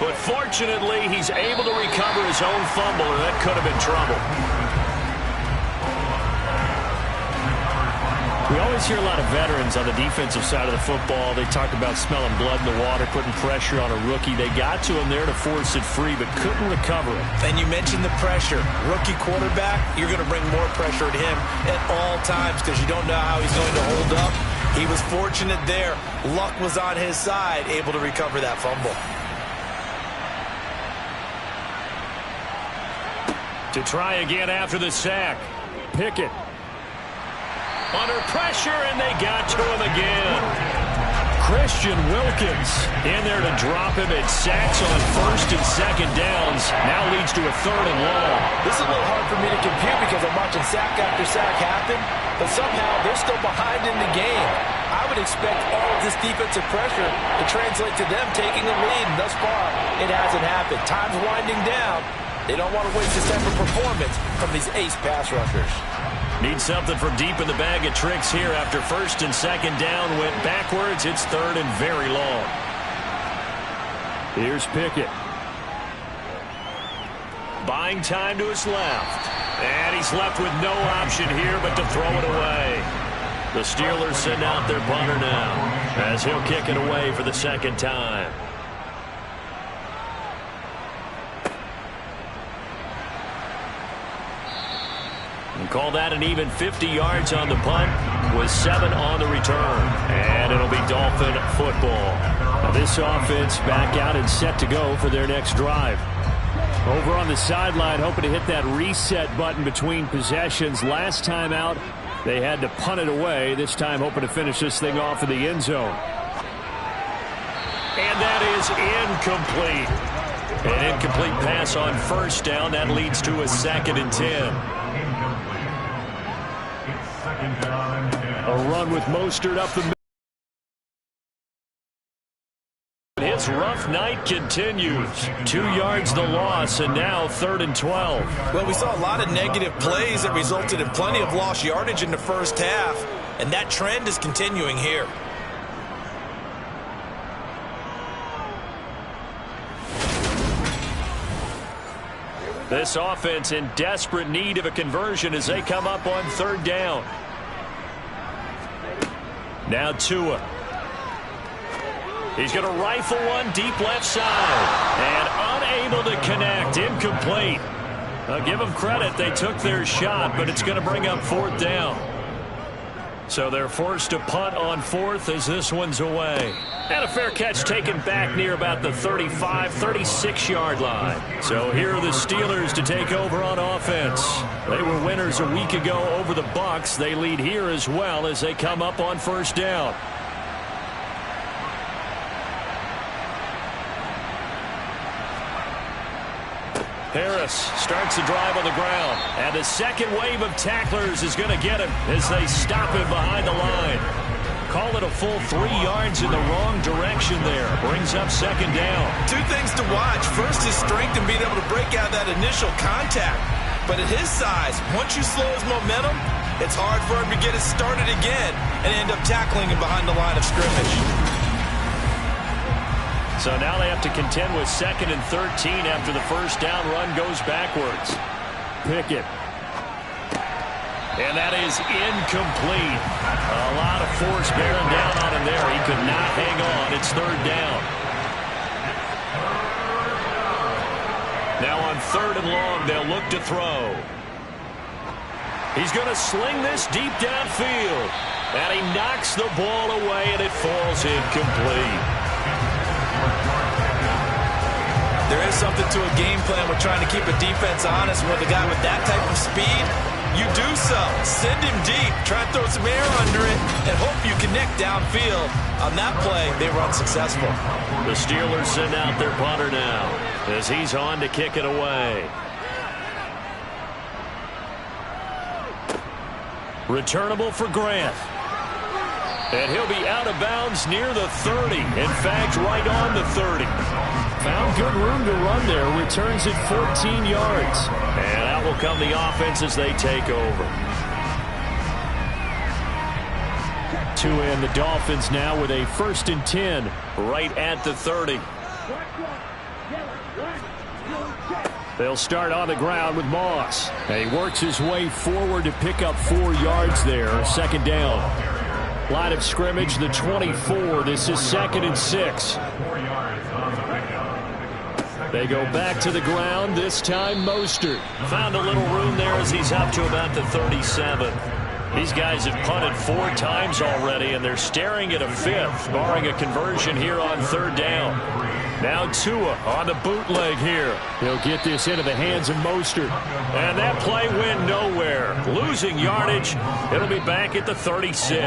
But fortunately, he's able to recover his own fumble, and that could have been trouble. We always hear a lot of veterans on the defensive side of the football. They talk about smelling blood in the water, putting pressure on a rookie. They got to him there to force it free, but couldn't recover it. And you mentioned the pressure. Rookie quarterback, you're going to bring more pressure at him at all times because you don't know how he's going to hold up. He was fortunate there. Luck was on his side, able to recover that fumble. To try again after the sack. Pickett. Under pressure, and they got to him again. Christian Wilkins in there to drop him at sacks on 1st and 2nd downs. Now leads to a 3rd and long. This is a little hard for me to compute because I'm watching sack after sack happen, but somehow they're still behind in the game. I would expect all of this defensive pressure to translate to them taking the lead, and thus far, it hasn't happened. Time's winding down. They don't want to waste this type of performance from these ace pass rushers. Need something from deep in the bag of tricks here after 1st and 2nd down went backwards. It's 3rd and very long. Here's Pickett. Buying time to his left. And he's left with no option here but to throw it away. The Steelers send out their punter now as he'll kick it away for the 2nd time. And call that an even 50 yards on the punt with 7 on the return. And it'll be Dolphin football. Now this offense back out and set to go for their next drive. Over on the sideline, hoping to hit that reset button between possessions. Last time out, they had to punt it away. This time, hoping to finish this thing off in the end zone. And that is incomplete. An incomplete pass on first down. That leads to a 2nd and 10. A run with Mostert up the middle. His rough night continues. 2 yards the loss, and now 3rd and 12. Well, we saw a lot of negative plays that resulted in plenty of lost yardage in the first half, and that trend is continuing here. This offense in desperate need of a conversion as they come up on 3rd down. Now Tua. He's going to rifle one deep left side. And unable to connect. Incomplete. I'll give them credit. They took their shot, but it's going to bring up 4th down. So they're forced to punt on 4th as this one's away. And a fair catch taken back near about the 35, 36-yard line. So here are the Steelers to take over on offense. They were winners a week ago over the Bucs. They lead here as well as they come up on 1st down. Harris starts the drive on the ground. And the second wave of tacklers is going to get him as they stop him behind the line. Call it a full 3 yards in the wrong direction there. Brings up 2nd down. 2 things to watch. First, his strength and being able to break out that initial contact. But at his size, once you slow his momentum, it's hard for him to get it started again and end up tackling him behind the line of scrimmage. So now they have to contend with 2nd and 13 after the first down run goes backwards. Pickett. And that is incomplete. A lot of force bearing down on him there. He could not hang on. It's 3rd down. Now on 3rd and long, they'll look to throw. He's going to sling this deep downfield. And he knocks the ball away, and it falls incomplete. There is something to a game plan with trying to keep a defense honest. With a guy with that type of speed, you do so. Send him deep. Try to throw some air under it and hope you connect downfield. On that play, they were unsuccessful. The Steelers send out their punter now as he's on to kick it away. Returnable for Grant. And he'll be out of bounds near the 30. In fact, right on the 30. Found good room to run there. Returns it 14 yards. And out will come the offense as they take over. Tua and the Dolphins now with a 1st and 10 right at the 30. They'll start on the ground with Moss. And he works his way forward to pick up 4 yards there. 2nd down. Line of scrimmage, the 24. This is 2nd and 6. They go back to the ground, this time Mostert. Found a little room there as he's up to about the 37. These guys have punted 4 times already, and they're staring at a 5th, barring a conversion here on 3rd down. Now Tua on the bootleg here. He'll get this into the hands of Mostert. And that play went nowhere. Losing yardage. It'll be back at the 36.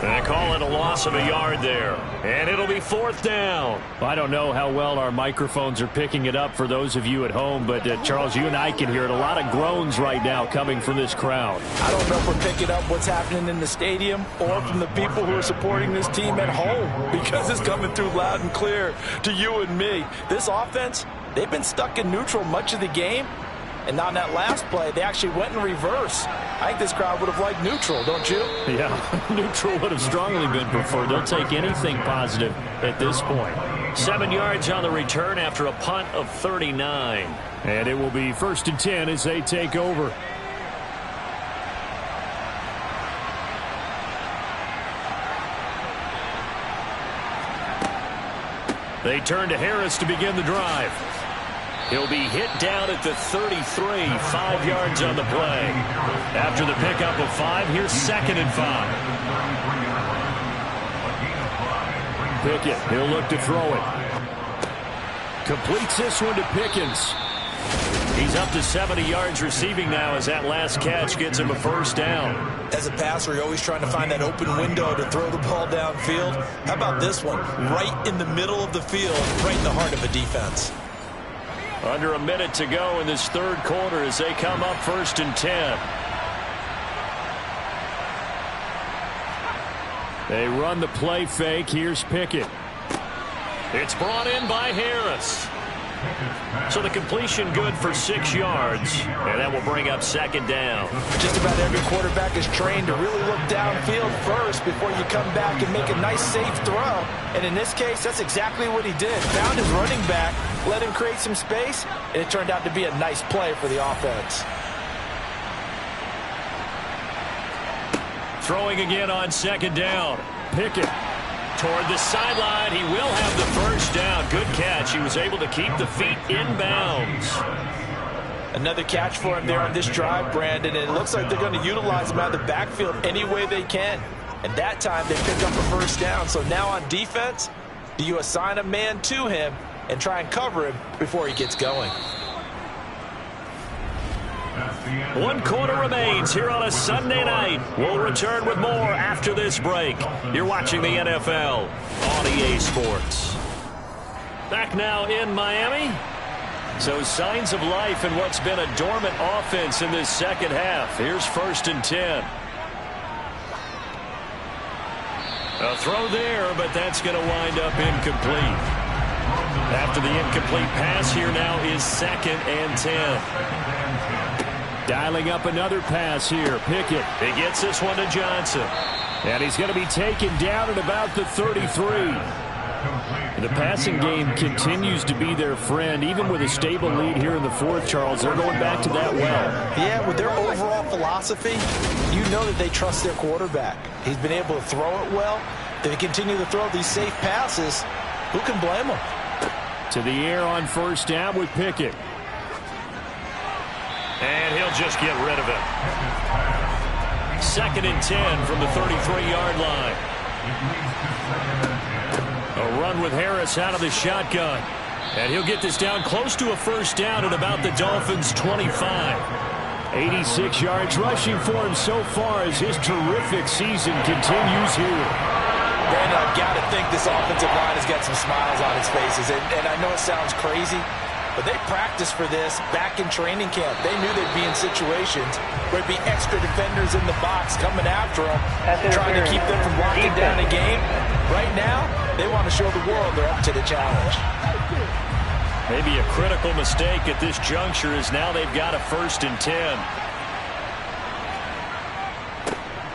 They call it a loss of a yard there. And it'll be 4th down. I don't know how well our microphones are picking it up for those of you at home, but Charles, you and I can hear it. A lot of groans right now coming from this crowd. I don't know if we're picking up what's happening in the stadium or from the people who are supporting this team at home, because it's coming through loud and clear to you and me. This offense, they've been stuck in neutral much of the game. And on that last play, they actually went in reverse. I think this crowd would have liked neutral, don't you? Yeah, neutral would have strongly been preferred. They'll take anything positive at this point. 7 yards on the return after a punt of 39. And it will be 1st and 10 as they take over. They turn to Harris to begin the drive. He'll be hit down at the 33, 5 yards on the play. After the pickup of 5, here's 2nd and 5. Pickett, he'll look to throw it. Completes this one to Pickens. He's up to 70 yards receiving now as that last catch gets him a first down. As a passer, you're always trying to find that open window to throw the ball downfield. How about this one? Right in the middle of the field, right in the heart of a defense. Under a minute to go in this third quarter as they come up 1st and 10. They run the play fake. Here's Pickett. It's brought in by Harris. So the completion good for 6 yards, and that will bring up 2nd down. Just about every quarterback is trained to really look downfield first before you come back and make a nice, safe throw. And in this case, that's exactly what he did. Found his running back, let him create some space, and it turned out to be a nice play for the offense. Throwing again on 2nd down. Pickett. Toward the sideline, he will have the first down. Good catch. He was able to keep the feet in bounds. Another catch for him there on this drive, Brandon, and it looks like they're going to utilize him out of the backfield any way they can. And that time, they pick up a first down. So now on defense, do you assign a man to him and try and cover him before he gets going? 1 quarter remains here on a Sunday night. We'll return with more after this break. You're watching the NFL on EA Sports. Back now in Miami. So signs of life in what's been a dormant offense in this second half. Here's 1st and 10. A throw there, but that's going to wind up incomplete. After the incomplete pass, here now is 2nd and 10. Dialing up another pass here. Pickett. He gets this one to Johnson. And he's going to be taken down at about the 33. The passing game continues to be their friend. Even with a stable lead here in the 4th, Charles, they're going back to that well. Yeah, with their overall philosophy, you know that they trust their quarterback. He's been able to throw it well. They continue to throw these safe passes. Who can blame them? To the air on 1st down with Pickett. And he'll just get rid of it. 2nd and 10 from the 33-yard line. A run with Harris out of the shotgun. And he'll get this down close to a first down at about the Dolphins' 25. 86 yards rushing for him so far as his terrific season continues here. Brandon, I've got to think this offensive line has got some smiles on its faces. And I know it sounds crazy, but they practiced for this back in training camp. They knew they'd be in situations where there'd be extra defenders in the box coming after them, trying to keep them from locking down a game. Right now, they want to show the world they're up to the challenge. Maybe a critical mistake at this juncture is now they've got a 1st and 10.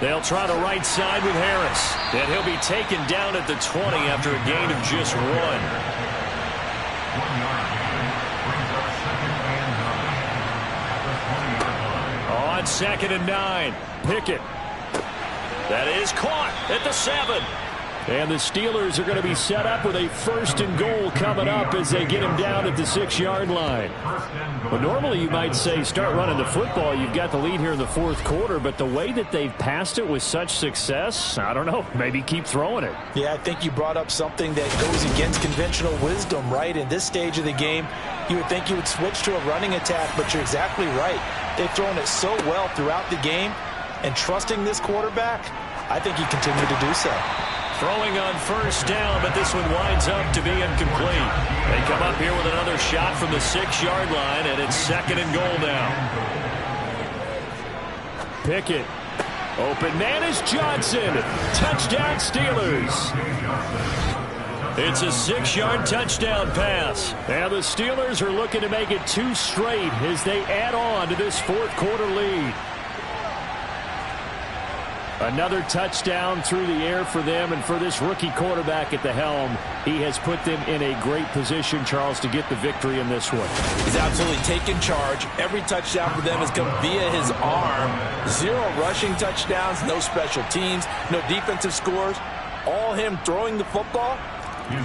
They'll try the right side with Harris. And he'll be taken down at the 20 after a gain of just 1. On 2nd and 9, Pickett. That is caught at the 7. And the Steelers are going to be set up with a 1st and goal coming up as they get him down at the 6-yard line. Well, normally you might say start running the football. You've got the lead here in the 4th quarter, but the way that they've passed it with such success, I don't know, maybe keep throwing it. Yeah, I think you brought up something that goes against conventional wisdom, right? In this stage of the game, you would think you would switch to a running attack, but you're exactly right. They've thrown it so well throughout the game, and trusting this quarterback, I think he continued to do so. Throwing on 1st down, but this one winds up to be incomplete. They come up here with another shot from the 6-yard line, and it's 2nd and goal now. Pickett. Open man is Johnson. Touchdown Steelers. It's a 6-yard touchdown pass. And the Steelers are looking to make it 2 straight as they add on to this 4th quarter lead. Another touchdown through the air for them, and for this rookie quarterback at the helm, he has put them in a great position, Charles, to get the victory in this one. He's absolutely taken charge. Every touchdown for them has come via his arm. 0 rushing touchdowns, no special teams, no defensive scores. All him throwing the football.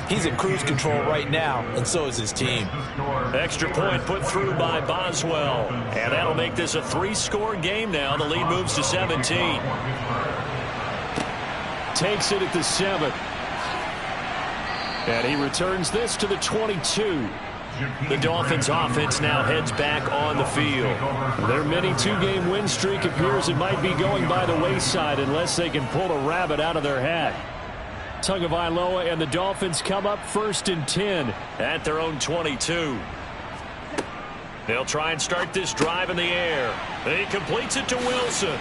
He's in cruise control right now, and so is his team. Extra point put through by Boswell. And that'll make this a 3-score game now. The lead moves to 17. Takes it at the 7. And he returns this to the 22. The Dolphins offense now heads back on the field. Their mini two-game win streak appears it might be going by the wayside unless they can pull a rabbit out of their hat. Tagovailoa and the Dolphins come up 1st and 10 at their own 22. They'll try and start this drive in the air. He completes it to Wilson.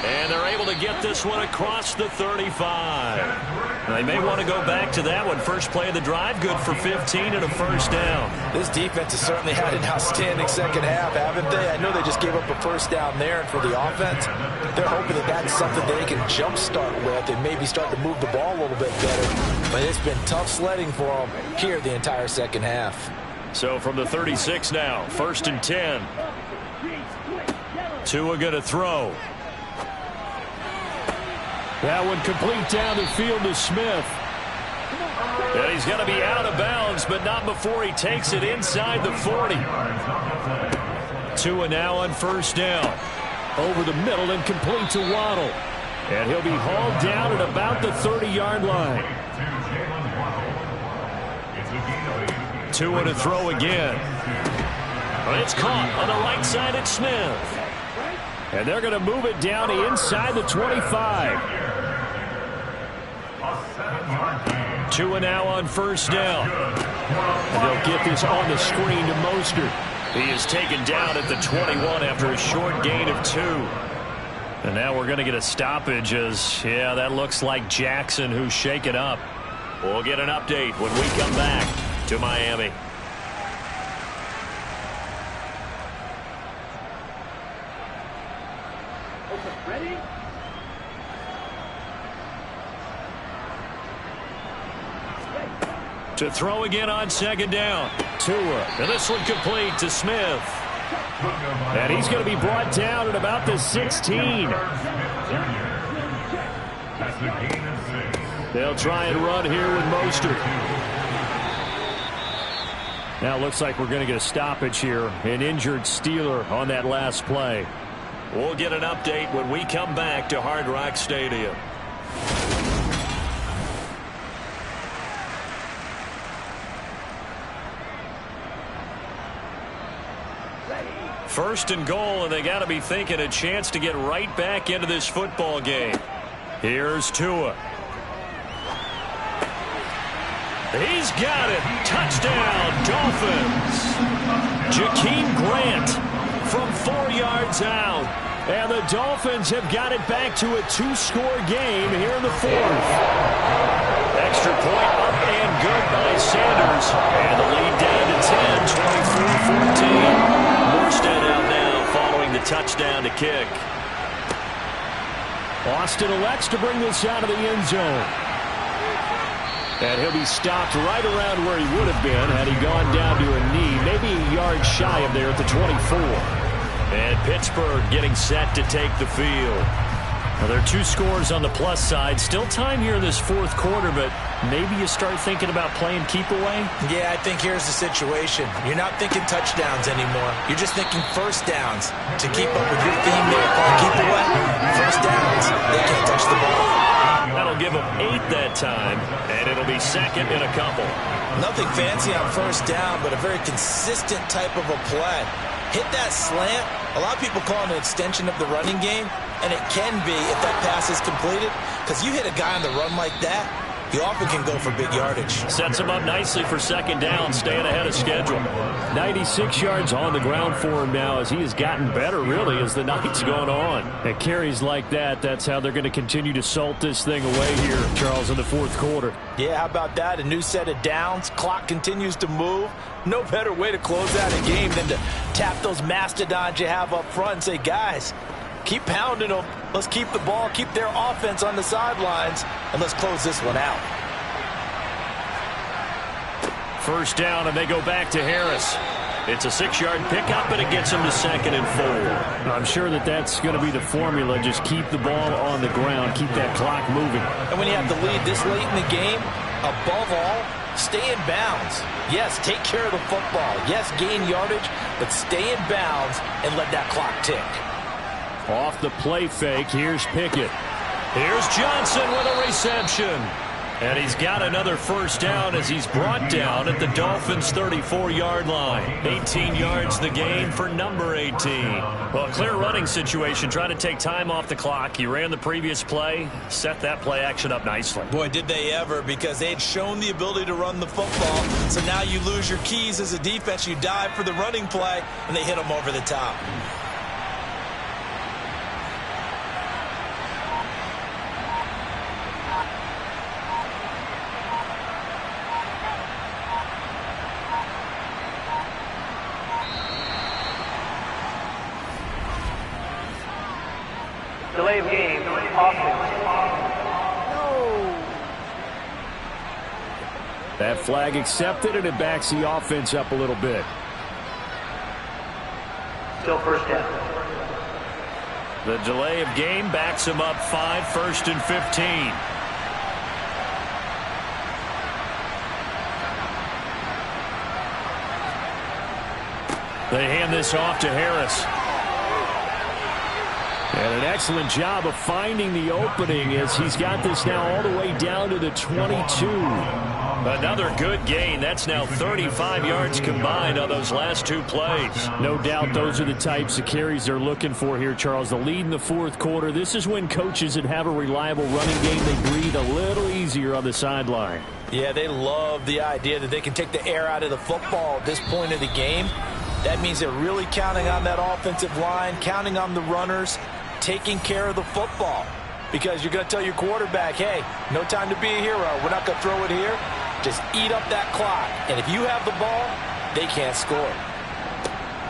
And they're able to get this one across the 35. They may want to go back to that one. First play of the drive, good for 15 and a first down. This defense has certainly had an outstanding second half, haven't they? I know they just gave up a first down there, and for the offense, they're hoping that that's something they can jumpstart with and maybe start to move the ball a little bit better. But it's been tough sledding for them here the entire second half. So from the 36 now, 1st and 10. Tua going to throw. That one complete down the field to Smith. And he's going to be out of bounds, but not before he takes it inside the 40. Tua now on first down. Over the middle and complete to Waddle. And he'll be hauled down at about the 30-yard line. Tua to throw again. It's caught on the right side at Smith. And they're going to move it down to inside the 25. Tua now on first down. And they'll get this on the screen to Mostert. He is taken down at the 21 after a short gain of 2. And now we're going to get a stoppage as, yeah, that looks like Jackson who's shaken up. We'll get an update when we come back to Miami. Ready? To throw again on second down. Tua. And this one complete to Smith. And he's going to be brought down at about the 16. They'll try and run here with Mostert. Now it looks like we're going to get a stoppage here. An injured Steeler on that last play. We'll get an update when we come back to Hard Rock Stadium. First and goal, and they got to be thinking a chance to get right back into this football game. Here's Tua. He's got it. Touchdown, Dolphins. Jakeem Grant from 4 yards out. And the Dolphins have got it back to a 2-score game here in the 4th. Extra point up and good by Sanders. And the lead down to 10, 24-14. Morstead out now following the touchdown to kick. Austin elects to bring this out of the end zone. And he'll be stopped right around where he would have been had he gone down to a knee, maybe a yard shy of there at the 24. And Pittsburgh getting set to take the field. Well, there are 2 scores on the plus side. Still time here in this 4th quarter, but maybe you start thinking about playing keep away? Yeah, I think here's the situation. You're not thinking touchdowns anymore. You're just thinking first downs. To keep up with your theme there, keep away. First downs, they can't touch the ball. That'll give them 8 that time, and it'll be second in a couple. Nothing fancy on first down, but a very consistent type of a play. Hit that slant. A lot of people call it an extension of the running game, and it can be if that pass is completed, because you hit a guy on the run like that, you often can go for big yardage. Sets him up nicely for second down, staying ahead of schedule. 96 yards on the ground for him now as he has gotten better, really, as the night's gone on. At carries like that, that's how they're going to continue to salt this thing away here, Charles, in the 4th quarter. Yeah, how about that? A new set of downs. Clock continues to move. No better way to close out a game than to tap those mastodons you have up front and say, guys, keep pounding them. Let's keep the ball, keep their offense on the sidelines, and let's close this one out. First down, and they go back to Harris. It's a 6-yard pickup, and it gets him to 2nd and 4. I'm sure that that's going to be the formula. Just keep the ball on the ground, keep that clock moving. And when you have the lead this late in the game, above all, stay in bounds. Yes, take care of the football. Yes, gain yardage, but stay in bounds and let that clock tick. Off the play fake, here's Pickett. Here's Johnson with a reception. And he's got another first down as he's brought down at the Dolphins' 34-yard line. 18 yards the gain for number 18. Well, clear running situation, trying to take time off the clock. He ran the previous play, set that play action up nicely. Boy, did they ever, because they had shown the ability to run the football. So now you lose your keys as a defense. You dive for the running play, and they hit them over the top. Delay of game, offense. That flag accepted, and it backs the offense up a little bit. Still first down. The delay of game backs him up 5, 1st and 15. They hand this off to Harris. And an excellent job of finding the opening as he's got this now all the way down to the 22. Another good gain. That's now 35 yards combined on those last two plays. No doubt those are the types of carries they're looking for here, Charles. The lead in the fourth quarter. This is when coaches that have a reliable running game, they breathe a little easier on the sideline. Yeah, they love the idea that they can take the air out of the football at this point of the game. That means they're really counting on that offensive line, counting on the runners, taking care of the football. Because you're going to tell your quarterback, hey, no time to be a hero. We're not going to throw it here. Just eat up that clock. And if you have the ball, they can't score.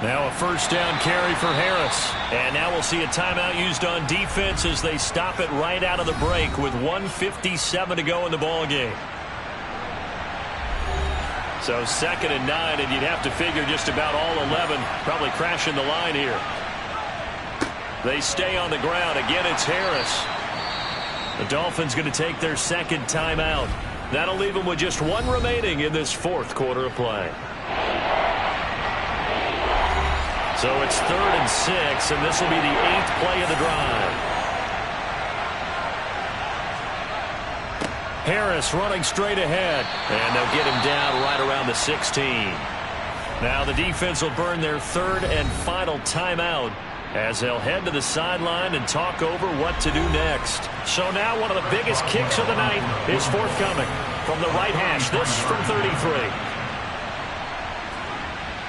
Now a first down carry for Harris. And now we'll see a timeout used on defense as they stop it right out of the break with 1:57 to go in the ball game. So 2nd and 9, and you'd have to figure just about all 11 probably crashing the line here. They stay on the ground. Again, it's Harris. The Dolphins going to take their second timeout. That'll leave them with just one remaining in this fourth quarter of play. So it's 3rd and 6, and this will be the 8th play of the drive. Harris running straight ahead, and they'll get him down right around the 16. Now the defense will burn their 3rd and final timeout as they'll head to the sideline and talk over what to do next. So now one of the biggest kicks of the night is forthcoming from the right hash. This from 33.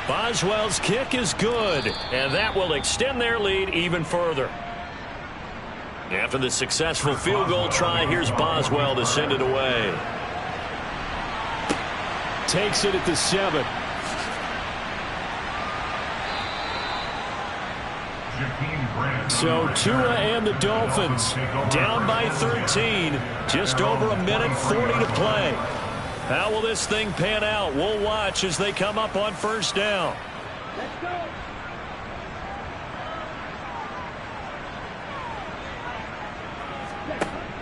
Boswell's kick is good, and that will extend their lead even further. After the successful field goal try, here's Boswell to send it away. Takes it at the 7. So Tua and the Dolphins down by 13. Just over 1:40 to play. How will this thing pan out? We'll watch as they come up on first down. Let's go.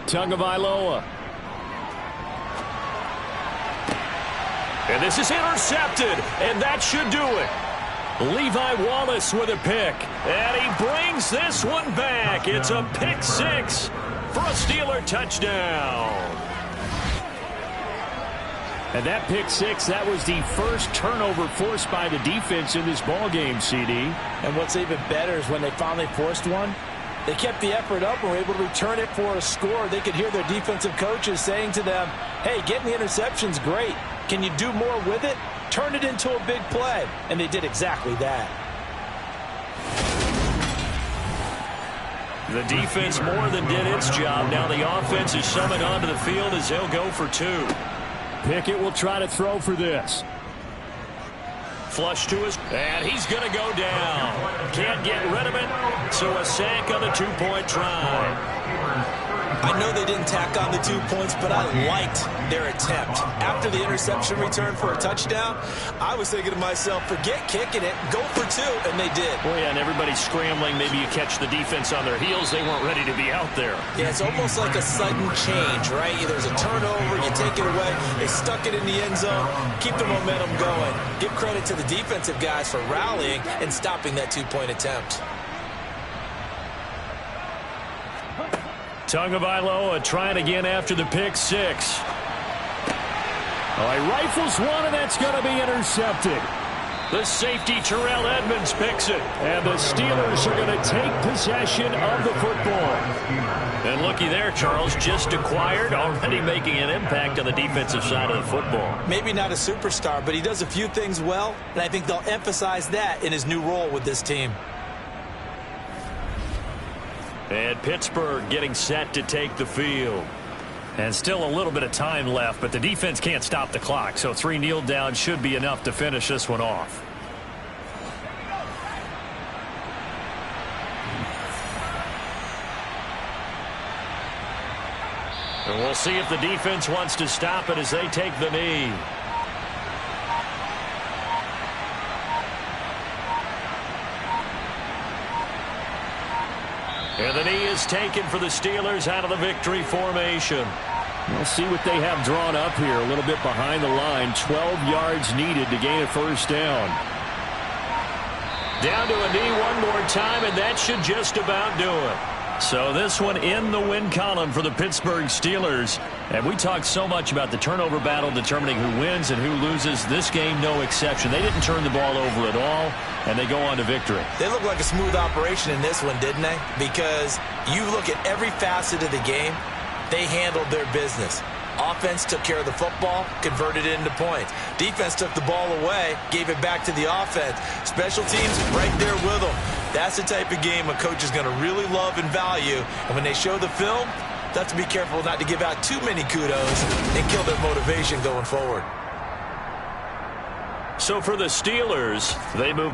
Tagovailoa. And this is intercepted, and that should do it. Levi Wallace with a pick, and he brings this one back. It's a pick 6 for a Steeler touchdown. And that pick 6, that was the first turnover forced by the defense in this ballgame, CD. And what's even better is when they finally forced one, they kept the effort up and were able to return it for a score. They could hear their defensive coaches saying to them, hey, getting the interception's great. Can you do more with it? Turn it into a big play. And they did exactly that. The defense more than did its job. Now the offense is summoned onto the field as they'll go for 2. Pickett will try to throw for this. Flush to his, and he's going to go down. Can't get rid of it, so a sack on the 2-point try. I know they didn't tack on the 2 points, but I liked their attempt. After the interception return for a touchdown, I was thinking to myself, forget kicking it, go for 2, and they did. Well, yeah, and everybody's scrambling. Maybe you catch the defense on their heels. They weren't ready to be out there. Yeah, it's almost like a sudden change, right? There's a turnover, you take it away, they stuck it in the end zone, keep the momentum going. Give credit to the defensive guys for rallying and stopping that 2-point attempt. Tagovailoa trying again after the pick 6. Oh, he rifles one, and that's going to be intercepted. The safety, Terrell Edmonds, picks it. And the Steelers are going to take possession of the football. And looky there, Charles, just acquired, already making an impact on the defensive side of the football. Maybe not a superstar, but he does a few things well, and I think they'll emphasize that in his new role with this team. And Pittsburgh getting set to take the field. And still a little bit of time left, but the defense can't stop the clock, so 3 kneel downs should be enough to finish this one off. And we'll see if the defense wants to stop it as they take the knee. And the knee is taken for the Steelers out of the victory formation. We'll see what they have drawn up here. A little bit behind the line. 12 yards needed to gain a first down. Down to a knee one more time, and that should just about do it. So this one in the win column for the Pittsburgh Steelers. And we talked so much about the turnover battle determining who wins and who loses. This game, no exception. They didn't turn the ball over at all, and they go on to victory. They look like a smooth operation in this one, didn't they? Because you look at every facet of the game, they handled their business. Offense took care of the football, converted it into points. Defense took the ball away, gave it back to the offense. Special teams right there with them. That's the type of game a coach is going to really love and value. And when they show the film, they have to be careful not to give out too many kudos and kill their motivation going forward. So for the Steelers, they move